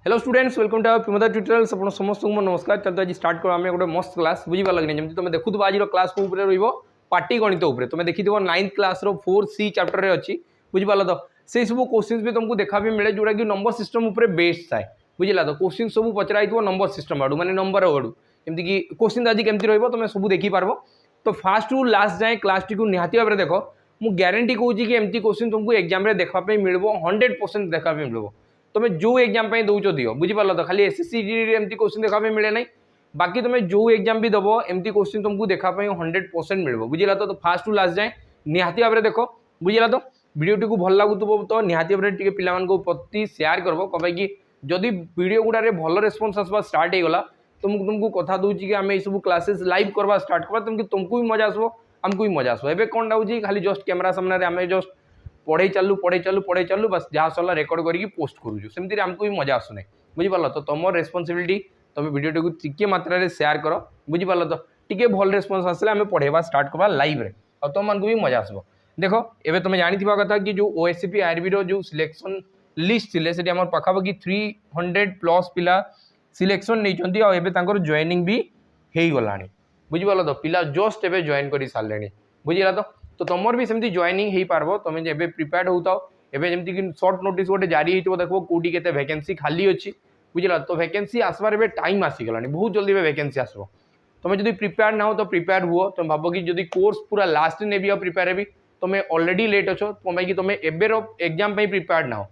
Hello students welcome to Primoda tutorials अपन समस्त को नमस्कार। चलते आज स्टार्ट कर आम गोटे मस्त क्लास बुझा लगे जमी तुम देखुव आज क्लास को पाटी गणित तुम देखी 9th क्लास 4C चैप्टर रे अच्छी बुझिपाल तो से सब क्वेश्चन भी तुमको देखा भी मिले जोटा कि नंबर सिस्टम बेस्ड थाए बुझला तो क्वेश्चन सब पचरा नंबर सिस्टम आड़ू माने नंबर आड़ू जमी कि क्वेश्चन आज केमती रही तुम सब देखिपार तो फास्ट रु लास्ट जाए क्लास टी निहाती भाव में देख मुझे ग्यारंटी कौन कि एमती क्वेश्चन तुमको एग्जाम देखापी मिल 100% देखापी मिल तुम जो एग्जाम दौच दियो बुझिपाल तो खाली SSC एमती क्वेश्चन देखापी मिले ना बाकी तुम जो एग्जाम भी दब एमती क्वेश्चन तुमको देखापी 100% मिल बुझला तो फास्ट टू लास्ट जाए निहाती भाव में देख बुझला तो वीडियो को भल लगुव तो निहाती भाव में पे प्रति शेयर कर कहीं कि जदि वीडियो गुड़ारे भल रेस्पन्स आसवा स्टार्ट होगा तो मुझे तुमको कथा दूसरी कि आम सब क्लासेस लाइव करवा स्टार्ट करवा तुमको भी मजा आसो आमको भी मजा आसो एवं कौन हो खाली जस्ट कैमेरा सामने आम जस्ट पढ़े चलू बस जहाँ सरला रेकर्ड करके पोस्ट करूँ सेमती आमको भी मजा आसुना बुझिपाल तो तुम रेस्पॉन्सिबिलिटी तुम वीडियो को टिके मात्रा रे शेयर कर बुझिपाल तो टिके भल रेस्पॉन्स आसले आम पढ़ेवा स्टार्ट करवा लाइव रे और तुम मानक भी मजा आसो देखो एबे तुम जानी कथा कि जो OSCP आरबी जो सिलेक्शन लिस्ट थिले से पाखापाखि 300+ पिला सिलेक्शन नहीं जॉइनिंग भी हो गला बुझिपाल तो पिला जस्ट एबे जॉइन कर सारे बुझला तो तुम भी सेमती जॉइनिंग हो पार तुम जब प्रिपेयर होता एवं जमी कि सर्ट नोटिस गोटे जारी हो देखो कौटी के वैकेंसी खाली अच्छी बुझला तो वैकेंसी आसबार ए टाइम आसीगला बहुत जल्दी वैकेंसी आसो तुम जो प्रिपेयर ना हो तो प्रिपेयर हुआ तुम भाव कि जो कोर्स पूरा लास्ट ने भी प्रिपेयर भी तुम ऑलरेडी लेट अच्छो कहीं तुम एबेर एग्जाम प्रिपेयर ना हो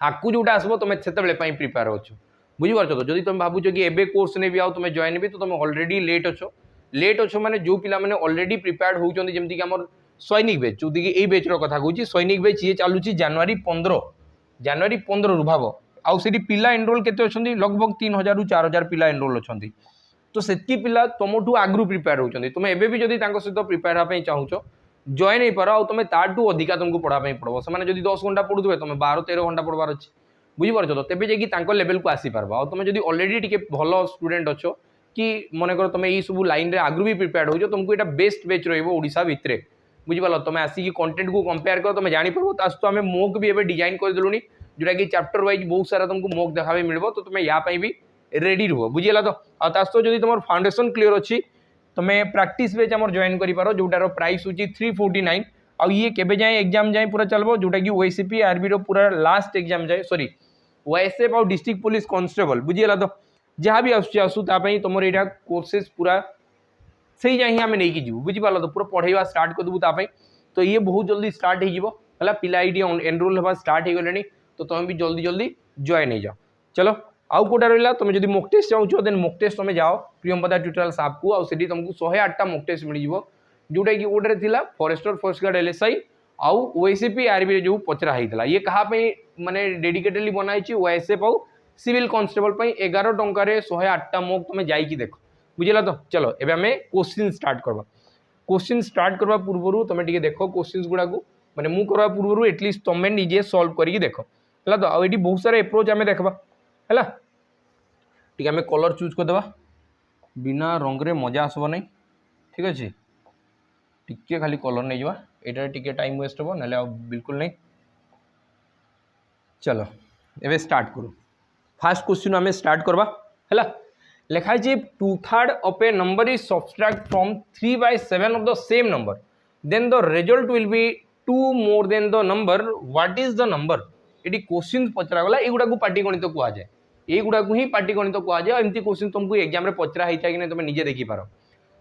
आकू जोटा आसो तुम से प्रिपेयर अच्छो बुझीपार तो जब तुम भावुच कि एबे कोर्स ने भी आओ तुम जॉइन भी तो तुम ऑलरेडी लेट अच्छो माने जो पिला माने ऑलरेडी प्रिपेयर्ड होती जमी कि आम सैनिक बैच जो कि बैच कथा कहूँ सैनिक बैच ये चलुची जनवरी 15 रु भाव आउ से पिला एनरोल केते अछंती लगभग 3000 रु 4000 पिला एनरोल अछंती तो सेतकी पिला तुमठू आगु प्रिपेयर होती तुम एबे भी जदि तांको सहित प्रिपेयर होगा चाहूच जॉइन हो पार तुम ताठू अधिका तुमको पढ़ाई पड़ो से 10 घंटा पढ़ुवे तुम 12-13 घंटा पढ़वार अच्छे बुझीपार तो तेज जाकि लेवल को आसीपार आ तुम जब ऑलरेडी टे भल स्टूडेंट अच्छो कि मनकर तुम ये सब लाइन रे आगु भी प्रिपेयर हो तुमको यहाँ बेस्ट बैच रोशा भितर बुझिपाल तुम आसिक कंटेंट को कंपेयर कर तुम जापर तो आम मोक भी डिजाइन करदेलुनी जोटा कि चैप्टर वाइज बहुत सारा तुमको मोक देखा मिल तो तुम या भी रेडी रुह बुझेगा तो आसो जब तुम फाउंडेशन क्लीयर अच्छी तुम प्रैक्टिस बैच आम जॉइन कर जोटार प्राइस हूँ 349 आ ये केबे जाए एग्जाम जाए पूरा चलो जोटा कि OSCP आरबी पूरा लास्ट एग्जाम जाए सॉरी OSF और डिस्ट्रिक्ट पुलिस कांस्टेबल बुझीगला तो जहाँ भी आसूतापाई तुम यहाँ कोर्सेस पूरा से जाए आम नहीं जीव बुझीपाल तो पूरा पढ़ेवा स्टार्ट करदेबू तापाई तो ये बहुत जल्दी स्टार्ट हो पिला ये एनरोल होगा स्टार्ट हो गले तो तुम भी जल्दी जल्दी जॉइन हो जाओ चलो आउ कोटा रहा तुम जब मॉक टेस्ट चाहो देन मॉक टेस्ट तुम जाओ प्रियंपदा ट्यूटोरियल्स ऐप को आउे तुमको 108टा मॉक टेस्ट मिल जोटा कि गोटे थी फॉरेस्टर फॉरेस्ट गार्ड LSI आउ OSCP आरबी जो पचरा होता ये कहा माने डेडिकेटेडली बनाई OSF आउ सिविल कांस्टेबल 11 टंकार 108टा मॉक तुम जाइए देख बुझला तो चलो एबे आम क्वेश्चन स्टार्ट करवा क्वेश्चन स्टार्ट करवा पूर्व तुम टे देख क्वेश्चन गुड़ा को माने मु करवा पूर्व एटलिस्ट तुम निजे सॉल्व करके देख है तो आईटी बहुत सारा एप्रोच आम देखा है टी आम कलर चूज करदे बिना रंग रे मजा आसब नहीं ठीक अच्छे टिके खाली कलर नहीं जावा यहाँ टिके टाइम वेस्ट हम ना बिल्कुल नहीं चलो एबे स्टार्ट करूँ फास्ट क्वेश्चन आम स्टार्ट करवा है लिखाई 2/3 of a number is subtract from 3/7 of the same number then the result will be 2 more than the number what is the number ये क्वेश्चन पचरागला युवा को पाटीगणित कहुए युवा को ही पाटीगणित कहुए एमती क्वेश्चन तुमको एग्जाम पचरा होता कि तुम निजे देखिपार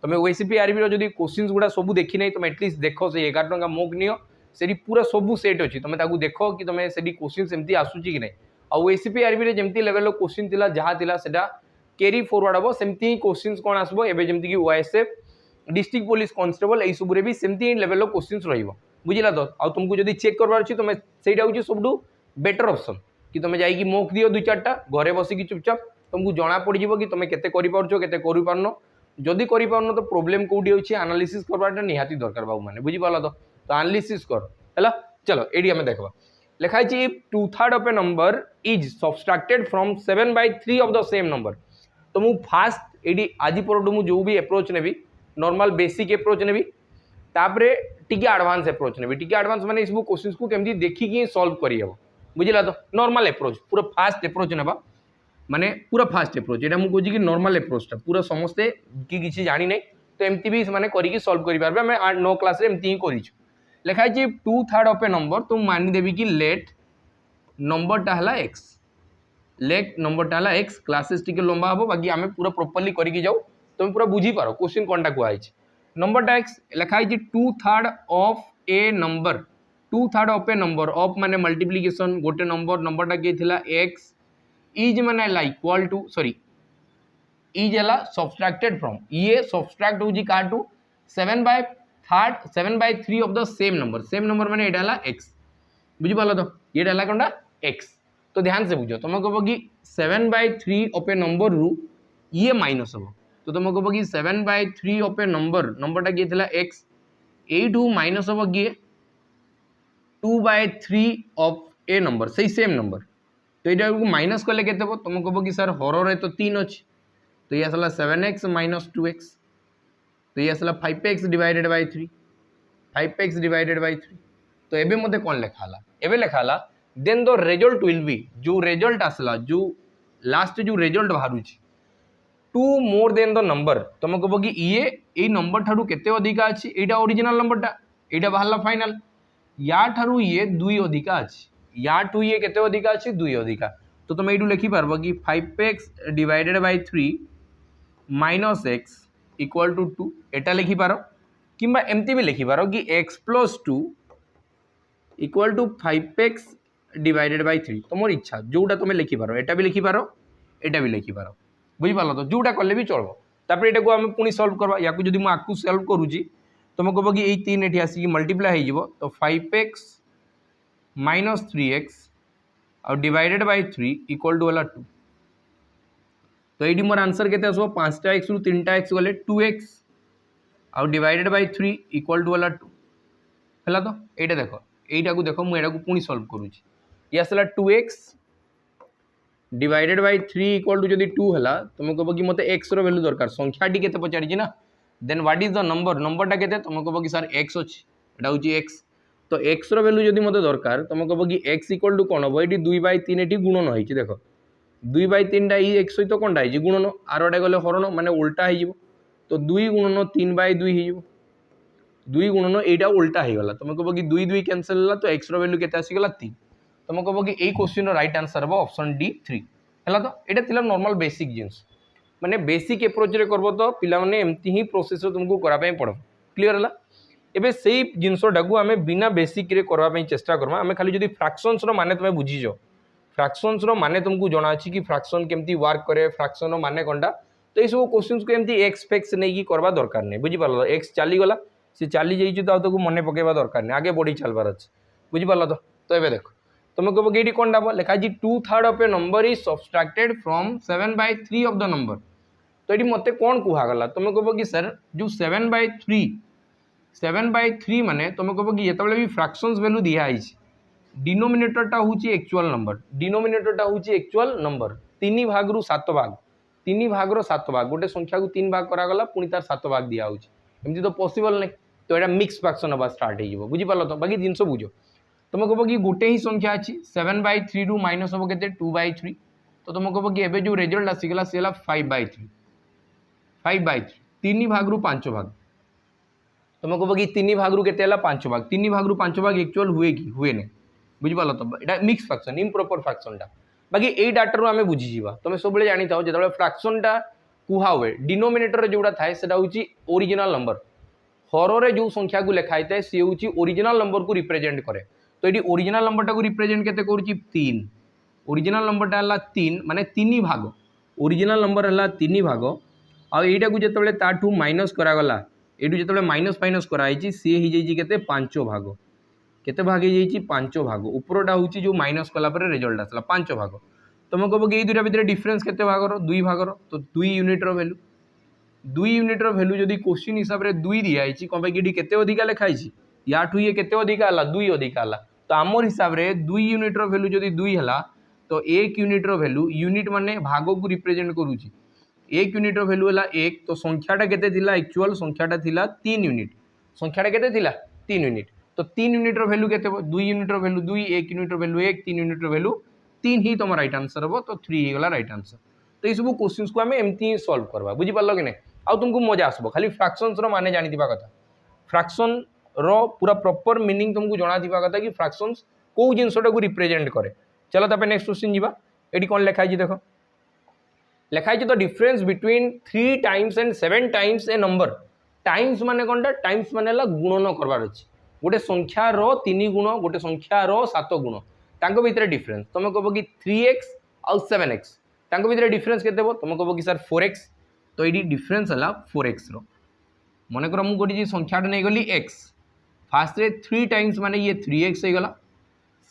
तुम OSCP आरबी जो क्वेश्चन गुड़ा सब देखी नहीं तुम एटलिस्ट देख से 11 टंका मोक नियो से पूरा सब सेट अच्छी तुम देख कि तुम से क्वेश्चन सेमती आसूची कि नहीं आ OSCP आरबी जमती लेवल क्वेश्चन थिला जहाँ थिला सेटा कैरी फॉरवर्ड हम सेमती क्वेश्चन कौन आसबो एबे जमती कि OSF डिस्ट्रिक्ट पुलिस कांस्टेबल यही सब भी सेमती लेवल क्वेश्चन रहिबो बुझिला तो आ तुमको जदि चेक करबार अछि तुम सेटा होची सबडू बेटर ऑप्शन कि तुम जाई कि मोक दियो 2-4टा घरे बसिकी चुपचाप तुमको जना पड़ जिवो कि तुम केते करि पारछो केते करि पारनो जदि करि पारनो तो प्रॉब्लम कोडी होची एनालिसिस करबाटा निहाती दरकार बाबू माने बुझि पाला तो एनालिसिस कर हैला चलो एडी हमें देखबा लिखा है 2/3 of a number is subtracted from 7/3 of the same number तो मु फास्ट एडी आज पर जो भी अप्रोच नेबी नॉर्मल बेसिक अप्रोच नेबी तापरे टिके एडवांस अप्रोच नेबी टिके एडवांस माने सब क्वेश्चंस को केमती देखिकी सॉल्व करि हेबो बुझिला तो नॉर्मल अप्रोच पूरा फास्ट अप्रोच नेबा माने पूरा फास्ट एप्रोच एटा मु कहूँ कि नॉर्मल एप्रोचटा पूरा समस्ते कि किसी जानी नहीं तो एमती भी माने करिकी सॉल्व करि पारबे हमें 8-9 क्लास रे एमती ही करिछु लिखा है 2/3 ऑफ ए नंबर तो मानि देबी कि लेट नंबरटा हला x लेट नंबरटा हला x क्लासेस टिके लंबा हबो बाकी हमें पूरा प्रॉपर्ली करिकी जाऊ तुम पूरा बुझी पारो क्वेश्चन कोनटा को आइछ नंबरटा x लिखा है 2/3 of a number 2/3 of a number of माने मल्टीप्लिकेशन गोटे नंबरटा के थिला x इज माने ला इक्वल टू सॉरी इज हला सब्सट्रैक्टेड फ्रॉम ये सब्सट्रैक्ट होजी का to 7/3 of the same number माने एटा हला x बुझी पालो तो ये हला कोनटा x तो ध्यान से बुझो तुम कहबो कि 7/3 ऑफ ए नंबर रु ये माइनस हो तो तुम कहबो कि 7/3 ऑफ ए नंबरटा के थिला x 8 माइनस हो कि 2/3 ऑफ ए नंबर सही सेम नंबर तो ये माइनस कले के तुम कहबो कि सर हर रे तो 3 अच्छी तो ये आसला 7x माइनस 2x तो ये आसला 5x divided by 3 5x divided by 3 तो एबे मते कौन लेखाला एबे लेखाला then the result will be जो रिजल्ट आसला जो लास्ट जो रिजल्ट बाहरुची 2 मोर देन द नंबर तुम कहबो कि ये नंबर ठाडू केते अधिका अछि एटा ओरिजिनल नंबरटा एटा बाहरला फाइनल या ठारू ये 2 अधिका अछि या टू ये केते अधिका अछि 2 अधिका तो तुम एडू लिखि पारबो कि 5x divided by 3 minus x equal to 2 एटा लिखि पारो किंबा एमती भी लिखि पारो कि x plus 2 equal to 5x divided by 3 तुम इच्छा जोटा तुम लिखि पारो एटा भी लिखि पारो एटा भी लिखि पारो बुझि पालो तो जोटा करले भी चलबो तापर एटा को हम पुनी सॉल्व करबा या को जदी मु आकु सॉल्व करूची तुम कहबो कि ए 3 एठी आसी मल्टीप्लाई हो जिवो तो 5x माइनस 3x और डिवाइडेड बाय 3 इक्वल टू वाला 2 तो ये मोर आंसर के 5टा x रु 3टा x गले 2x और डिवाइडेड बाय 3 इक्वल टू वाला 2 है तो ये देख यहीटा को देख मुझे पुणी सॉल्व करुँच ये आसला 2x divided by 3 equal to जदि 2 है तुम कह कि मत x रो वैल्यू दरकार संख्याटी के पचारि ना देन व्हाट इज द नंबरटा के तुम कह कि सर x अच्छी एटा हूँ x तो x रो वैल्यू जदि मत दरकार तुम कह कि x इक्वल टू कौन हम ये 2/3 ये गुणन होती देख 2/3 टा x सहित कौनटा है गुणन आरटा गले हरण माने उल्टा हो तो 2 गुणन 3/2 हो 2 गुणन यहाँ उल्टा हो गला तुम कह कि 2 कैंसल है तो x रो वैल्यू केते आसीगला 3 तुम कह कि यही क्वेश्चन राइट आंसर हम ऑप्शन डी 3 है तो यहाँ थिला नॉर्मल बेसिक जिनस माने बेसिक एप्रोच रे करबो तो पिला माने एमती ही प्रोसेस तुमको करापे पड़ो क्लियर है एबे सेही जिनसटा को आमे बिना बेसिक रे करबा पई चेष्टा करबा आमे खाली जदी फ्रैक्शंस रो माने तुमे बुझी जो फ्रैक्शंस रो माने तुमको जना अछि कि फ्रैक्शन केमती वर्क करे फ्रैक्शन रो माने कोनटा तो ये सब क्वेश्चंस को एमती एक्स फैक्स नै की करबा दरकार नै बुझी पालो एक्स चली गला से चली जाई तो ताको मने पकेबा दरकार नै आगे बॉडी चलबार अछि बुझी पालो तो एबे देखो तुम कहबो कि एडी कोनटा बो लिखा जी 2/3 of a number is subtracted from 7/3 of the number तो एडी मते कोन कुहा गला तुम कहबो कि सर जो 7/3 माने तुम कहबो कि जेतबेले भी फ्रैक्शंस वैल्यू दिया आइछ डिनोमिनेटरटा होची एक्चुअल नंबर 3 भाग रु 7 भाग 3 भाग रो 7 भाग गोटे संख्या को 3 भाग करा गला पुनी तार 7 भाग दिया होची एमती तो पॉसिबल नै तो एटा मिक्स फ्रैक्शन होबा स्टार्ट हे जिवो बुझी पालो तो बाकी जिंस बुझो तुम कहबो कि गोटे ही संख्या अछि 7/3 रु माइनस होबो केते 2/3 तो तुम कहबो कि एबे जो रिजल्ट आसीगला सेला 5/3 3 भाग रु 5 भाग तुम कहबो कि 3 भाग रु केते हला 5 भाग 3 भाग रु 5 भाग एक्चुअल हुए कि हुए नै बुझी पालो तो एटा मिक्स फ्रैक्शन इम्प्रॉपर फ्रैक्शनटा बाकी एई डाटा रो हमें बुझी जीवा तुम सब बेले जानि थाओ जेतबेले फ्रैक्शनटा कुहा हुए डिनोमिनेटर रे जोडा थाए सेटा होची ओरिजिनल नंबर हर रे जो संख्या को लिखाई थाए से होची ओरिजिनल नंबर को रिप्रेजेंट करे तो ये ओरिजिनल नंबरटा को रिप्रेजेंट केते करूची 3 ओरिजिनल नंबरटा हला 3 माने 3 भाग ओरिजिनल नंबर हला 3 भाग आ एटा को जेतबेले ताठू माइनस करा गला एडू जेतबेले माइनस फाइनस करा आइची से ही जाईची केते 5 भाग केते भाग हे जाईची 5 भाग ऊपरटा होची जो माइनस कला पर रिजल्ट आसला 5 भाग तुम कहबो कि ए दुटा भितर डिफरेंस केते भाग रो 2 भाग रो तो 2 यूनिट रो वैल्यू 2 यूनिट रो वैल्यू जदी क्वेश्चन हिसाब रे 2 दिया आइची कोन कि केते अधिका लिखाइची याठू ये केते अधिका हला 2 अधिका हला तो आमर हिसाब रे 2 यूनिट रो वैल्यू जदी 2 हला तो 1 यूनिट रो वैल्यू यूनिट माने भाग को रिप्रेजेंट करूची 1 यूनिट रो वैल्यू हला 1 तो संख्याटा केते थिला एक्चुअल संख्याटा थिला 3 यूनिट संख्याटा केते थिला 3 यूनिट तो 3 यूनिट रो वैल्यू केते 2 यूनिट रो वैल्यू 2 1 यूनिट रो वैल्यू 1 3 यूनिट रो वैल्यू तीन ही तुम राइट आंसर हम तो 3 होगा राइट आंसर। तो ये सब क्वेश्चन को आम एमती सल्व करवा बुझिपार कि नहीं आउ तुमको मजा आसब खाली फ्रैक्शंस रो माने जानी कथा फ्रैक्शन रो पूरा प्रॉपर मीनिंग तुमको जना कथा कि फ्रैक्शंस को जिनसटा को रिप्रेजेंट करे। चलो तापर नेक्स्ट क्वेश्चन जीवा एटी कौन लिखाई देख लिखाई the difference between 3 times and 7 times A number times माने कौनटा टाइम्स माने गुणन करवार अच्छी गोटे संख्यार 3 गुण गोटे संख्यार 7 गुण तांको भितर डिफरेंस तुम कह कि 3x आउ 7x तांको भितर डिफरेंस केते तुम कह कि सर 4x तो ये डिफरेंस है 4x रो मनकर मुझे गोटे संख्याटा नहीं गली x फास्ट रे 3 टाइम्स माने ये 3x हो गला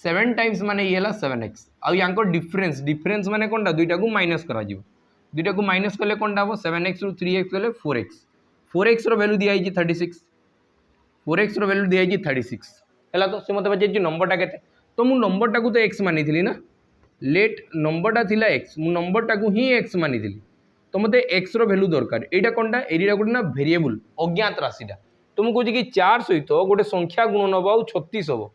7 टाइम्स माने ये 7x आउ यांको डिफरेंस डिफरेंस माने कौनटा दुईटा को माइनस करा जीवो दुईटा को माइनस कले कौन हम 7x रु 3x गले 4x रो वैल्यू दिखाई 36 4x रो वैल्यू दिखाई 36 है तो से मत पचार नंबरटा के तो मुझे नंबरटा को तो x मानी थी ना लेट नंबरटा थिला x मु नंबरटा को ही x मानी थी तो मत x रो वैल्यू दरकार एटा कोनटा एरिया गोटे ना वेरिएबल अज्ञात राशिटा तो मुझे कहूँ कि 4 सहित गोटे संख्या गुणन हम आउ 36 हम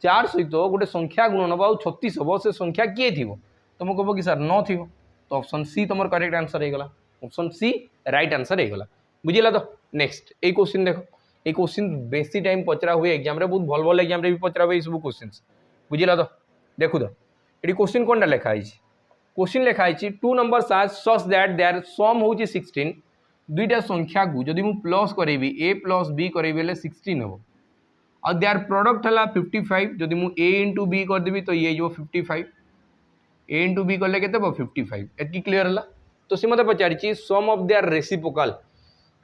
4 सहित गोटे संख्या गुणन हम आउ 36 हम से संख्या किए थी तो मुझे कह कि सर 9 थी तो ऑप्शन सी तुम करेक्ट आंसर होगा ऑप्शन सी राइट आंसर होगा बुझेगा। तो नेक्स्ट ये क्वेश्चन देखो ये क्वेश्चन बेसी टाइम पचरा हुए एग्जाम रे बहुत भल भल एग्जाम रे भी पचरा हुए सब क्वेश्चन बुझेगा। तो देखो तो ये क्वेश्चन कौन लिखाई क्वेश्चन लिखाई 2 numbers are such that their sum हो 16 दुईटा संख्या को जदि मु प्लस करेबी a प्लस b करेबी बेले 16 हम और देयर प्रोडक्ट है 55 जदि मु a इंटू b करदेवी तो ये जो 55 a इंटू बी कले के 55 एति क्लियर है। तो सी मत पचारि सम ऑफ देयर रेसिप्रोकल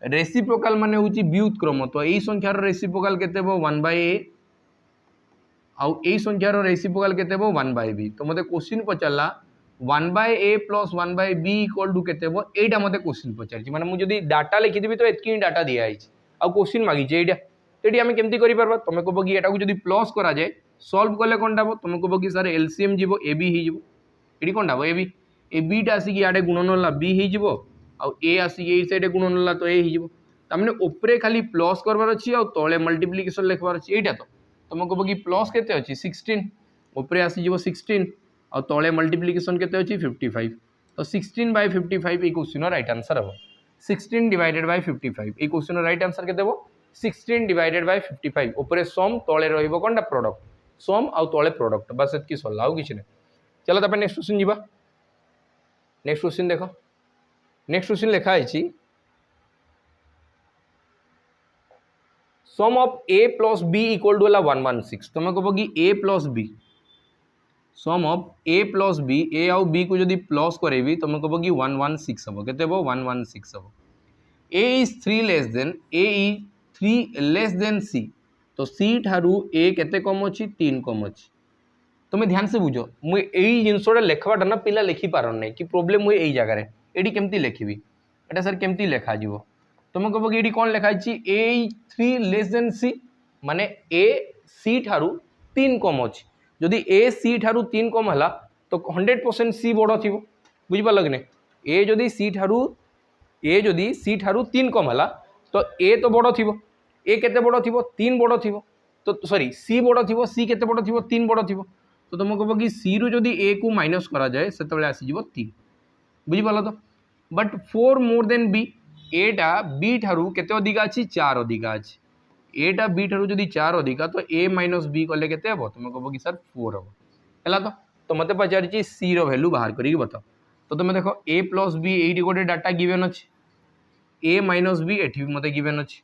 रेसिप्रोकल माने होची व्युत्क्रम तो यही संख्यार रेसिप्रोकल केते 1/a आउ यही संख्यार रेसिप्रोकल केते 1/b तो मते क्वेश्चन पचारला 1/a plus 1/b equal to केते एटा मते क्वेश्चन पचारि माने मु जदी डाटा लिखि देबी तो एतकी डाटा दिया आइछ आउ क्वेश्चन मागी जे एटा तेडी आमे केमती करि परबा तमे कहबो कि एटा को जदी प्लस करा जाय सॉल्व करले कोनटा हो तमे कहबो कि सर एलसीएम जीवो ab ही जीवो ये कौन हम ए बीटा आसिक इे गुणन है बी हो ए आसिक ये साइड गुणन है तो ए होने उपरे खाली प्लस करवार अच्छी आ तले मल्टीप्लिकेशन लिखबार अच्छी यहाँ तो तुम कह कि प्लस के 16 उपरे आसीज 16 आ तले मल्टीप्लिकेशन के 55 तो 16/55 ये क्वेश्चन राइट आंसर हम 16 डिवाइडेड बाय 55 ये क्वेश्चन राइट आंसर के 16 डिवाइडेड बाय 55 उपरे सम तले रहिबो कोनटा प्रोडक्ट सम आ तले प्रोडक्ट बस एतकी सरला आउ किछि नै। चलो तापर नेक्स्ट क्वेश्चन जीवा नेक्स्ट क्वेश्चन देखो नेक्स्ट क्वेश्चन लिखा है sum of a plus b equal to 116 तुम कह कि a plus b sum of a plus b a आउ b को जदि प्लस करेबी तुम कह कि 116 हम केते 116 हम a is 3 less than a is 3 less than c तो c ठारू a केते कम अछि 3 कम अछि तुम्हें ध्यान से बुझ मुझे जिनसा लिखवाटा ना पिला लिखि पार ना कि प्रोब्लेम मुझे यही जगह ये केमती लिखी एटा सर केमती लिखा जीवो तुम कह कि कौन लिखाई ए 3 लेस देन सी माने ए सी ठारू 3 कम अच्छी जदि ए सी ठारू 3 कम है तो 100% सी बड़ थी बुझिपार कि नहीं ए जदि सी ठारू 3 कम है तो ए तो बड़ थी ए केते बड़ थी 3 बड़ थी तो सॉरी सी बड़ थी सी केते बड़ थी 3 बड़ थी तो तुम कह कि सी रु जदि ए को माइनस करा जाए से आसीज 3 बुझिपार तो but 4 more than B Etah B ठारू केते अधिका अच्छी 4 अधिका अच्छी एटा बी ठारू जदि 4 अधिका तो ए माइनस बी कले केते हम तुम कह कि सर 4 हम है तो मत पचारि सी रो वैल्यू बाहर करके बताओ तो तुम देखो ए प्लस बी ये गोटे डाटा गिवेन अच्छे ए माइनस बी एटी भी मत गिवेन अच्छे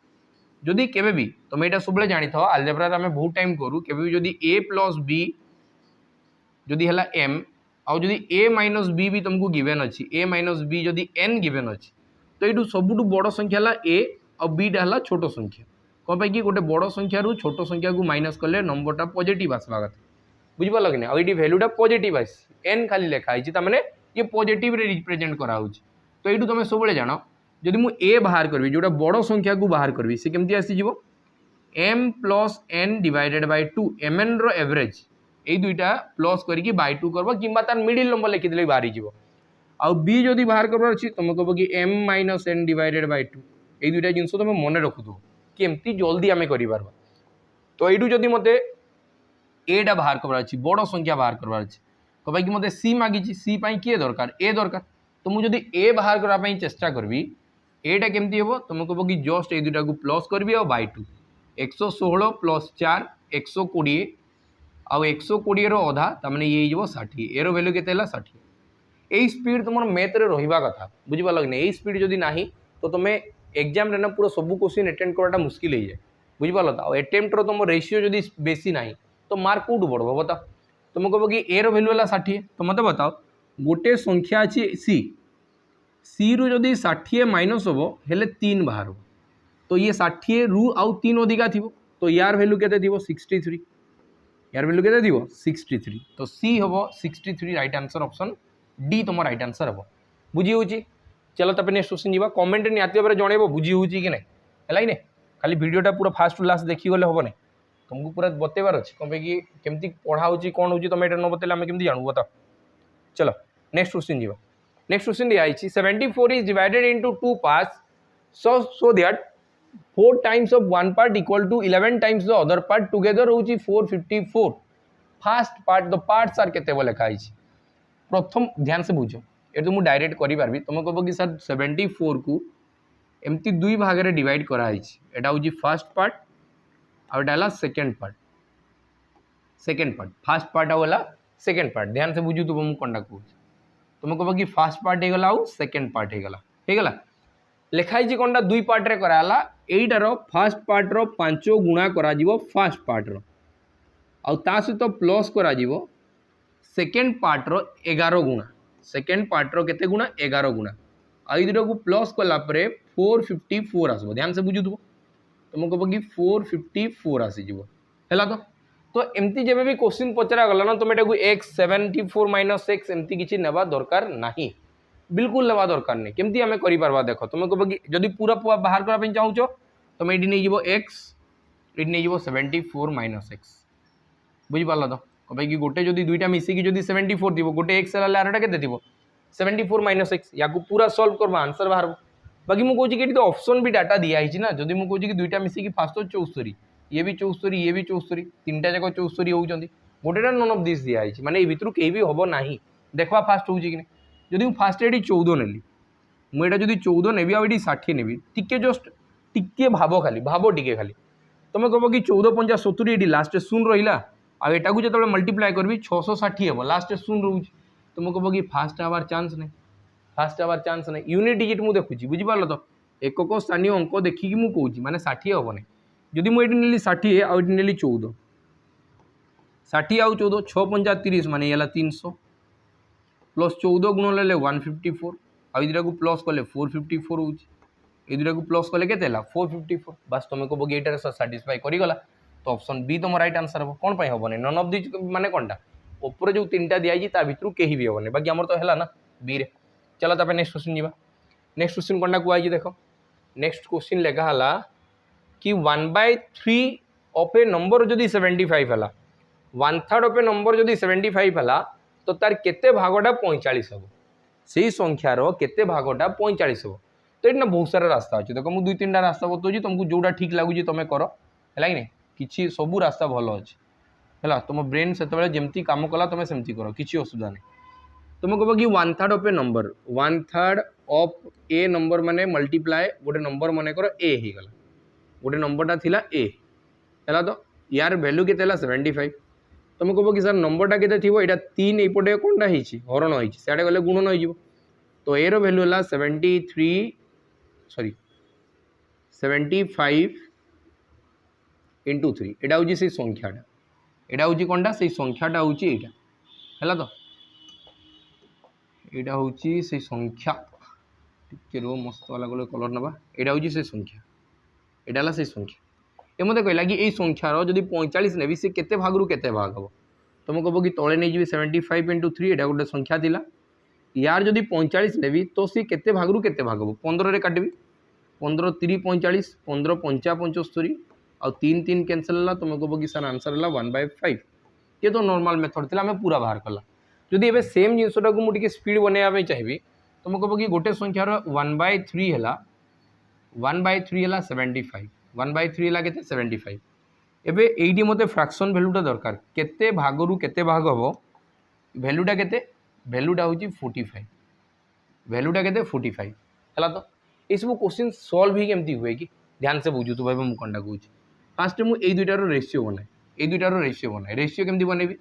जदि केबे भी तुम यहाँ सब जानी था आलजेब्रा आम बहुत टाइम करूँ केबे भी जदि ए प्लस बी जदि है एम आउ जदि ए माइनस बी भी तुमको गिवेन अच्छी ए माइनस बी जदि एन गिवेन अच्छी तो ये सबुठ बड़ संख्या है ए और बीटा है छोट संख्या कौन पाई कि गोटे बड़ संख्या रु छोट संख्या को माइनस कले नंबरटा पॉजिटिव आसवा कथा बुझिपार कि नहीं ये भैल्यूटा पॉजिटिव आस एन खाली लिखाई मैंने ये पॉजिटिव रे रिप्रेजेंट करा तो ये तुम सब जान जदि मुझे ए बाहर करी जोटा बड़ संख्या को बाहर करी से केमती आसीज M plus N divided by 2 M N रो एवरेज ये दुईटा प्लस करके बाय 2 करब कि तार मिडिल नंबर लिखिदे बाहरी जीव आउ बी जदि बाहर करबार अछि तुम कहब कि M minus N divided by 2 ये दुईटा जिनस तुम मन रखुद केमती जल्दी आम कर तो यू जदि मत एटा बाहर करबार अछि बड़ संख्या बाहर करबार अछि कहीं मत सी मागी सी किए दरकार ए दरकार तो मुझे ए बाहर करने चेष्टा करी एटा केमती हम तुम कह कि जस्ट ए दुटा को प्लस करी और बै 2 116 प्लस 4 120 आउ 120 अधा तमें ये 60 एरो भैल्यू के 60 यही स्पीड तुम मैथ रे रहा कथा बुझीपार कि यही स्पीड जदि ना तो तुम एग्जाम ना पूरा सब क्वेश्चन अटेंड कराटा मुस्किल हो जाए बुझीपार तो अटेम्प्ट तुम रेशियो जदि बेसी ना तो मार्क कौटू बढ़ो बताओ तुम कह कि ए रैल्यू है 60 तो मत बताओ गोटे संख्या अच्छी सी रु जदि 60 माइनस हम हेले 3 बाहर तो ये 60 रु आउ 3 अधिका थी तो यार भैल्यू के 63 यार भैल्यू के 63 तो सी हम 63 राइट आंसर ऑप्शन डी तुम राइट आंसर हम बुझी हो चलो तब नेक्स्ट क्वेश्चन जीवा कमेंट निहाती भाव जनइब बुझी हो कि नहीं है ना खाली वीडियोटा पूरा फास्ट टू लास्ट देखीगले हम नहीं तुमको पूरा बतेबार अच्छे कम कि केमती पढ़ा हो कौन हो तुम ये न बतेले आम केमती जानू बताओ चलो नेक्स्ट क्वेश्चन जीवा नेक्स्ट क्वेश्चन दिखाई 74 is divided into 2 parts so that 4 times of one part equal to 11 times the other part together होची 454 first part the parts are केते लिखाई प्रथम ध्यान से बुझ ये तो मुझे डायरेक्ट करी तुम कह कि सर 74 को एमती दुई भाग में डिवाइड कराई एटा हूँ fast part outta second part fast part आउला सेकेंड पार्ट ध्यान से बुझू तुम मुझे कंडा कहूँ तुम कह कि फास्ट पार्ट होगला आउ सेकेंड पार्ट होगला लिखाई कंडा दुई पार्ट रे कराला एटार फास्ट पार्ट रो 5 गुणा करा फास्ट पार्ट रो आ सहित प्लस करा सेकेंड पार्ट रो 11 गुणा सेकेंड पार्ट रो केते गुणा 11 गुणा आई दुटा को प्लस कलापर 454 आसब ध्यान से बुझुव तुम कह कि 454 आसीज है तो एमती जब भी क्वेश्चन पचरा गला ना तुम एटा एक्स 74 माइनस एक्स एमती किसी नेबा दरकार नहीं बिल्कुल नेबा दरकार नहीं केमती आम कर देख तुम कह कि जब पूरा बाहर करने चाहूच तुम ये नहीं एक्स ये नहीं 74 माइनस एक्स बुझीपार तो कहीं कि गोटे जब दुईटा मिसिकी जब 74 थी गोटे एक्स आरटा के 74 माइनस एक्स या पूरा सल्व करवा आंसर बाहर बाकी मुझे कहूँ कि ऑप्शन भी डाटा दिखाई ना जब मुझे कहूँ कि दुईटा मिसिकी फास्ट तो 74 ये भी 74 ये भी 74 तीनटा जाक 74 होती गोटेटा नन ऑफ दिस दिखाई माने ये भितर कहीं भी हम ना देखवा फास्ट हो कि जदि मुझे फास्ट ये 14 नेली मुझे जब 14 नेबी आठ 60 नेबी टिके जस्ट टिके भाव खाली भाव टिके खाली तुम कह कि 14 5 70 ये लास्ट शून रहा आटा को जो मल्टीप्लाए करी 660 हम लास्ट शून रोच तुम कह कि फास्ट आवार चांस नहीं फास्ट आवार चांस नहीं यूनिट डिजिट मुझे देखुची बुझीपार तो एकक स्थानीय अंक देखिकी मुझे कौच माने 60 हम नहीं जदि मुझे नेली 60 आउट नेली 14 60 आउ 14 6 5 30 माने ये 300 प्लस 14 गुण ले 154 आउ दुटा को प्लस कले 454 हो दुटा को प्लस कले के 454 बस तुम कह कि ये साटिस्फाई करगला तो ऑप्शन बी तुम राइट आंसर हम कौन हम नहीं नन ऑफ दिस माने कौनटा ऊपर जो 3टा दिखाई भितर कहीं भी हेनी बाकी आमर तो है ना बी रे चलो तापर नेक्स्ट क्वेश्चन जावा नेक्स्ट क्वेश्चन कौनटा कहुई देख नेक्स्ट क्वेश्चन लिखाला कि 1/3 ऑफ ए नंबर जदि 75 है 1/3 ऑफ ए नंबर जदि 75 है तो तार केते भागटा 45 हम से संख्यार केते भागटा 45 हम तो ये बहुत सारा रास्ता अच्छे देखो मुझे 2-3टा रास्ता बताऊँ तुमको जोड़ा ठीक लगुच तुम कर है कि नहीं किसी सबू रास्ता भल अच्छे है तुम ब्रेन से जमती कम कला तुम सेमती कर किसी असुविधा नहीं तुम कह कि 1/3 of a number 1/3 of a number माने मल्टीप्लाए गोटे नंबर मन कर ए होगला गोटे नंबरटा थिला ए है तो यार भैल्यू के 75 तुम कह कि सर नंबरटा के यहाँ 3 यपटे कौनटा हरण हो सियाड़े गले गुणन हो तो ए भैल्यू है 75 इंटू 3 एटा हूँ से संख्याटा एटा हूँ कौनटा से संख्याटा हूँ यहाँ है तो यहाँ हूँ से संख्या टे रो मस्त वाला गले कलर नवा यहाँ हूँ से संख्या यहाँ से संख्या ये मत कहला कि संख्यार जब 45 नेबी से केते भाग रु केते भाग हम तुम कह कि तले नहीं जी 75 इंटू 3 यहाँ गोटे संख्या थिला यार जब 45 नेबी तो सी केते भाग रु केते भाग हम 15 रे काटबी 15 3 45 15 5 75 आ 3 3 कैंसल है तुम कह कि सर आंसर है 1/5 ये तो नॉर्मल मेथड थी आम पूरा बाहर कला जदि एवं सेम जिनटा को मुझे स्पीड बनवाई चाहिए तुम कह कि गोटे संख्यार 1/3 है 1/3 है 75 1/3 है 75 एबे एइडी मते फ्रैक्शन वैल्यूटा दरकार केते भागरु केते भाग हम भैल्यूटा केते भैल्यूटा हूँ 45 भैल्यूटा केते 45 है तो ये सब क्वेश्चन सॉल्व ही केमती हुए कि ध्यान से बुझु तु भाई मुझे कौन कहूँ फास्ट मुझे दुईटार रेसीओ बनाए ये दुईटार रेसीओ बनाए रेसीओ केमती बनैबी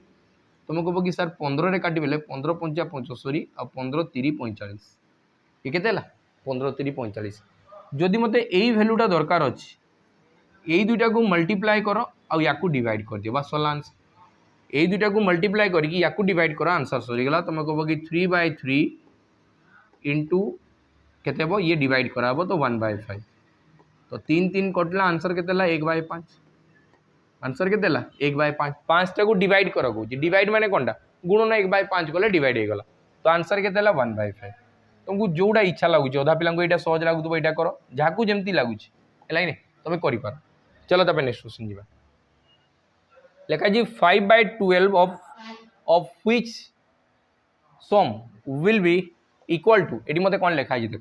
तुम कह कि सर 15 काटे 15 पंचा 75 आ 15 3 45 ये केते 15 3 45 जदि मते यही भैल्यूटा दरकार अच्छी यही दुईटा को मल्टीप्लाई कर या डिवाइड कर दियो बस सरला आंसर यही दुईटा को मल्टीप्लाई करके या डिवाइड कर आंसर सरीगला तुम कह कि 3/3 इंटू केते हम ये डिवाइड कराब तो 1/5 तो 3 3 कटला आंसर केते 1/5 आंसर केते 1/5 5टा को डिवाइड कर डिवाइड माने कोनटा गुणन 1/5 कले डिवाइड हो गला तो आंसर केते 1/5 तुमको जोड़ा इच्छा लगुच अधा पिला यहाँ सहज लगुव यहाँ कर जहाँ जमी लगुच है तुम कर चलो तब नेक्स्ट क्वेश्चन जी लिखा जी 5/12 of which sum will be equal to ये मत कौन लिखा देख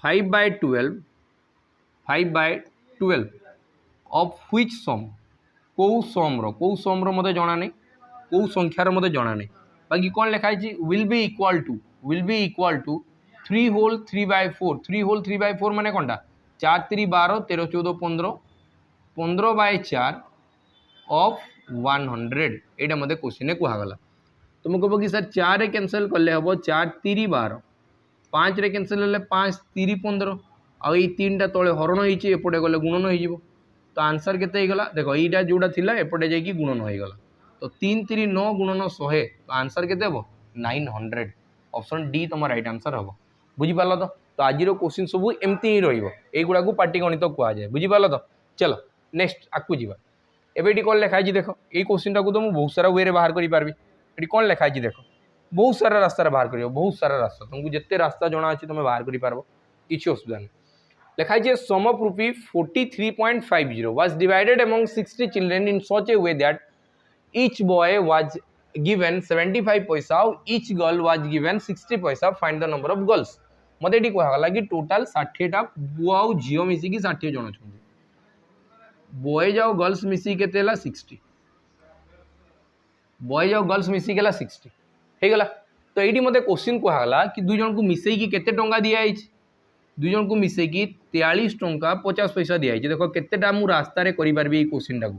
5/12 ऑफ व्हिच सम कौ सम मत जना नहीं कौ संख्यार मत जना नहीं बाकी कौन लिखाई will be equal to 3 whole 3/4 3 whole 3/4 माने कौनटा 4 3 12 13 14 15 15/4 ऑफ 100 यहाँ मत क्वेश्चन कहगला तुम कह कि सर 4 कैंसल कले हम 4 3 12 5 रे कैंसल हेल्ले 5 3 15 आउ ये 3टा तले हरण होपटे गले गुणन हो तो आंसर केते गला देखो यहाँ जोड़ा थिला एपटे जाकि गुणन होगला तो 3 3 9 गुणन 100 तो आंसर केते हम 900 ऑप्शन डी तुम राइट आंसर हम बुझीपाल तो आज क्वेश्चन सब एमती ही रहीगुड़ा को पाटीगणित कहुए बुझीपाल तो चलो नेक्स्ट आकु जी एबे कौन लिखाई देख ये क्वेश्चन टाक तो मुझे बहुत सारा वे बाहर करी ये कौन लिखाई देख बहुत सारा रास्तार बाहर कर बहुत सारा रास्ता तुमको जिते रास्ता जना अच्छे तुम बाहर कर किसी असुविधा नहीं लिखाई समप्रूफी 43.50 was divided among 60 children in such a way that each boy was given 75 पैसा each girl was given 60 पैसा find the number of girls मत ये कहला कि टोटाल 60टा पुआ और झील मिसिकी 60 जन अच्छा बॉयज और गर्ल्स मिसिक के 60 बॉयज और गर्ल्स मिसिक 60 होगला तो ये मत क्वेश्चन कहला कि दुई जन को मिसेकी केते टंका दिखाई दुई जन को मिसेकी 43 टंका 50 पैसा दिखाई देख केतेटा मु रास्तार करें क्वेश्चन टाक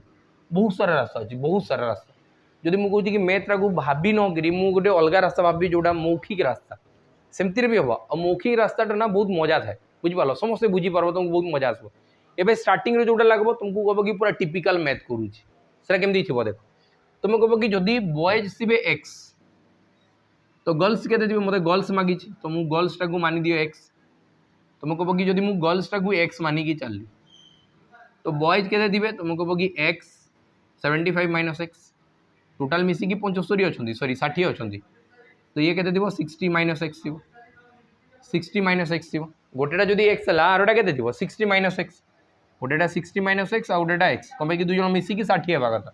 बहुत सारा रास्ता अच्छी बहुत सारा रास्ता जदि मुझे कहूँ कि मैथ्रा को भाभी नक गोटे अलग रास्ता भावी जोटा मौखिक रास्ता सेमती भी हम और मौखिक रास्ताटा ना बहुत मजा थाए बुझीपाल समस्ते बुझीपार तुमको बहुत मजा आसो एवं स्टार्टिंग जोटा लगे तुमको कह कि पूरा टिपिकल मैथ करूँ केमती थी देख तुम कह कि जदि बॉयज थे एक्स तो गर्ल्स के मत गर्ल्स मागी तो मुझे गर्ल्स टाक मानि दियो एक्स तुम कह कि जदि मुझे गर्ल्स टाक एक्स मानिकी चलि तो बॉयज के तुम कह कि एक्स 75 माइनस एक्स टोटाल मिसिकी 75 अच्छा सॉरी 60 अच्छा तो ये के 60 माइनस एक्स थी 60 माइनस एक्स थी गोटेटा जदि एक्स है आरोटा के 60 माइनस एक्स गोटेटा 60 माइनस एक्स आउ गोटेटा एक्स कम कि दुई जन मिसिकी 60 होगा कथा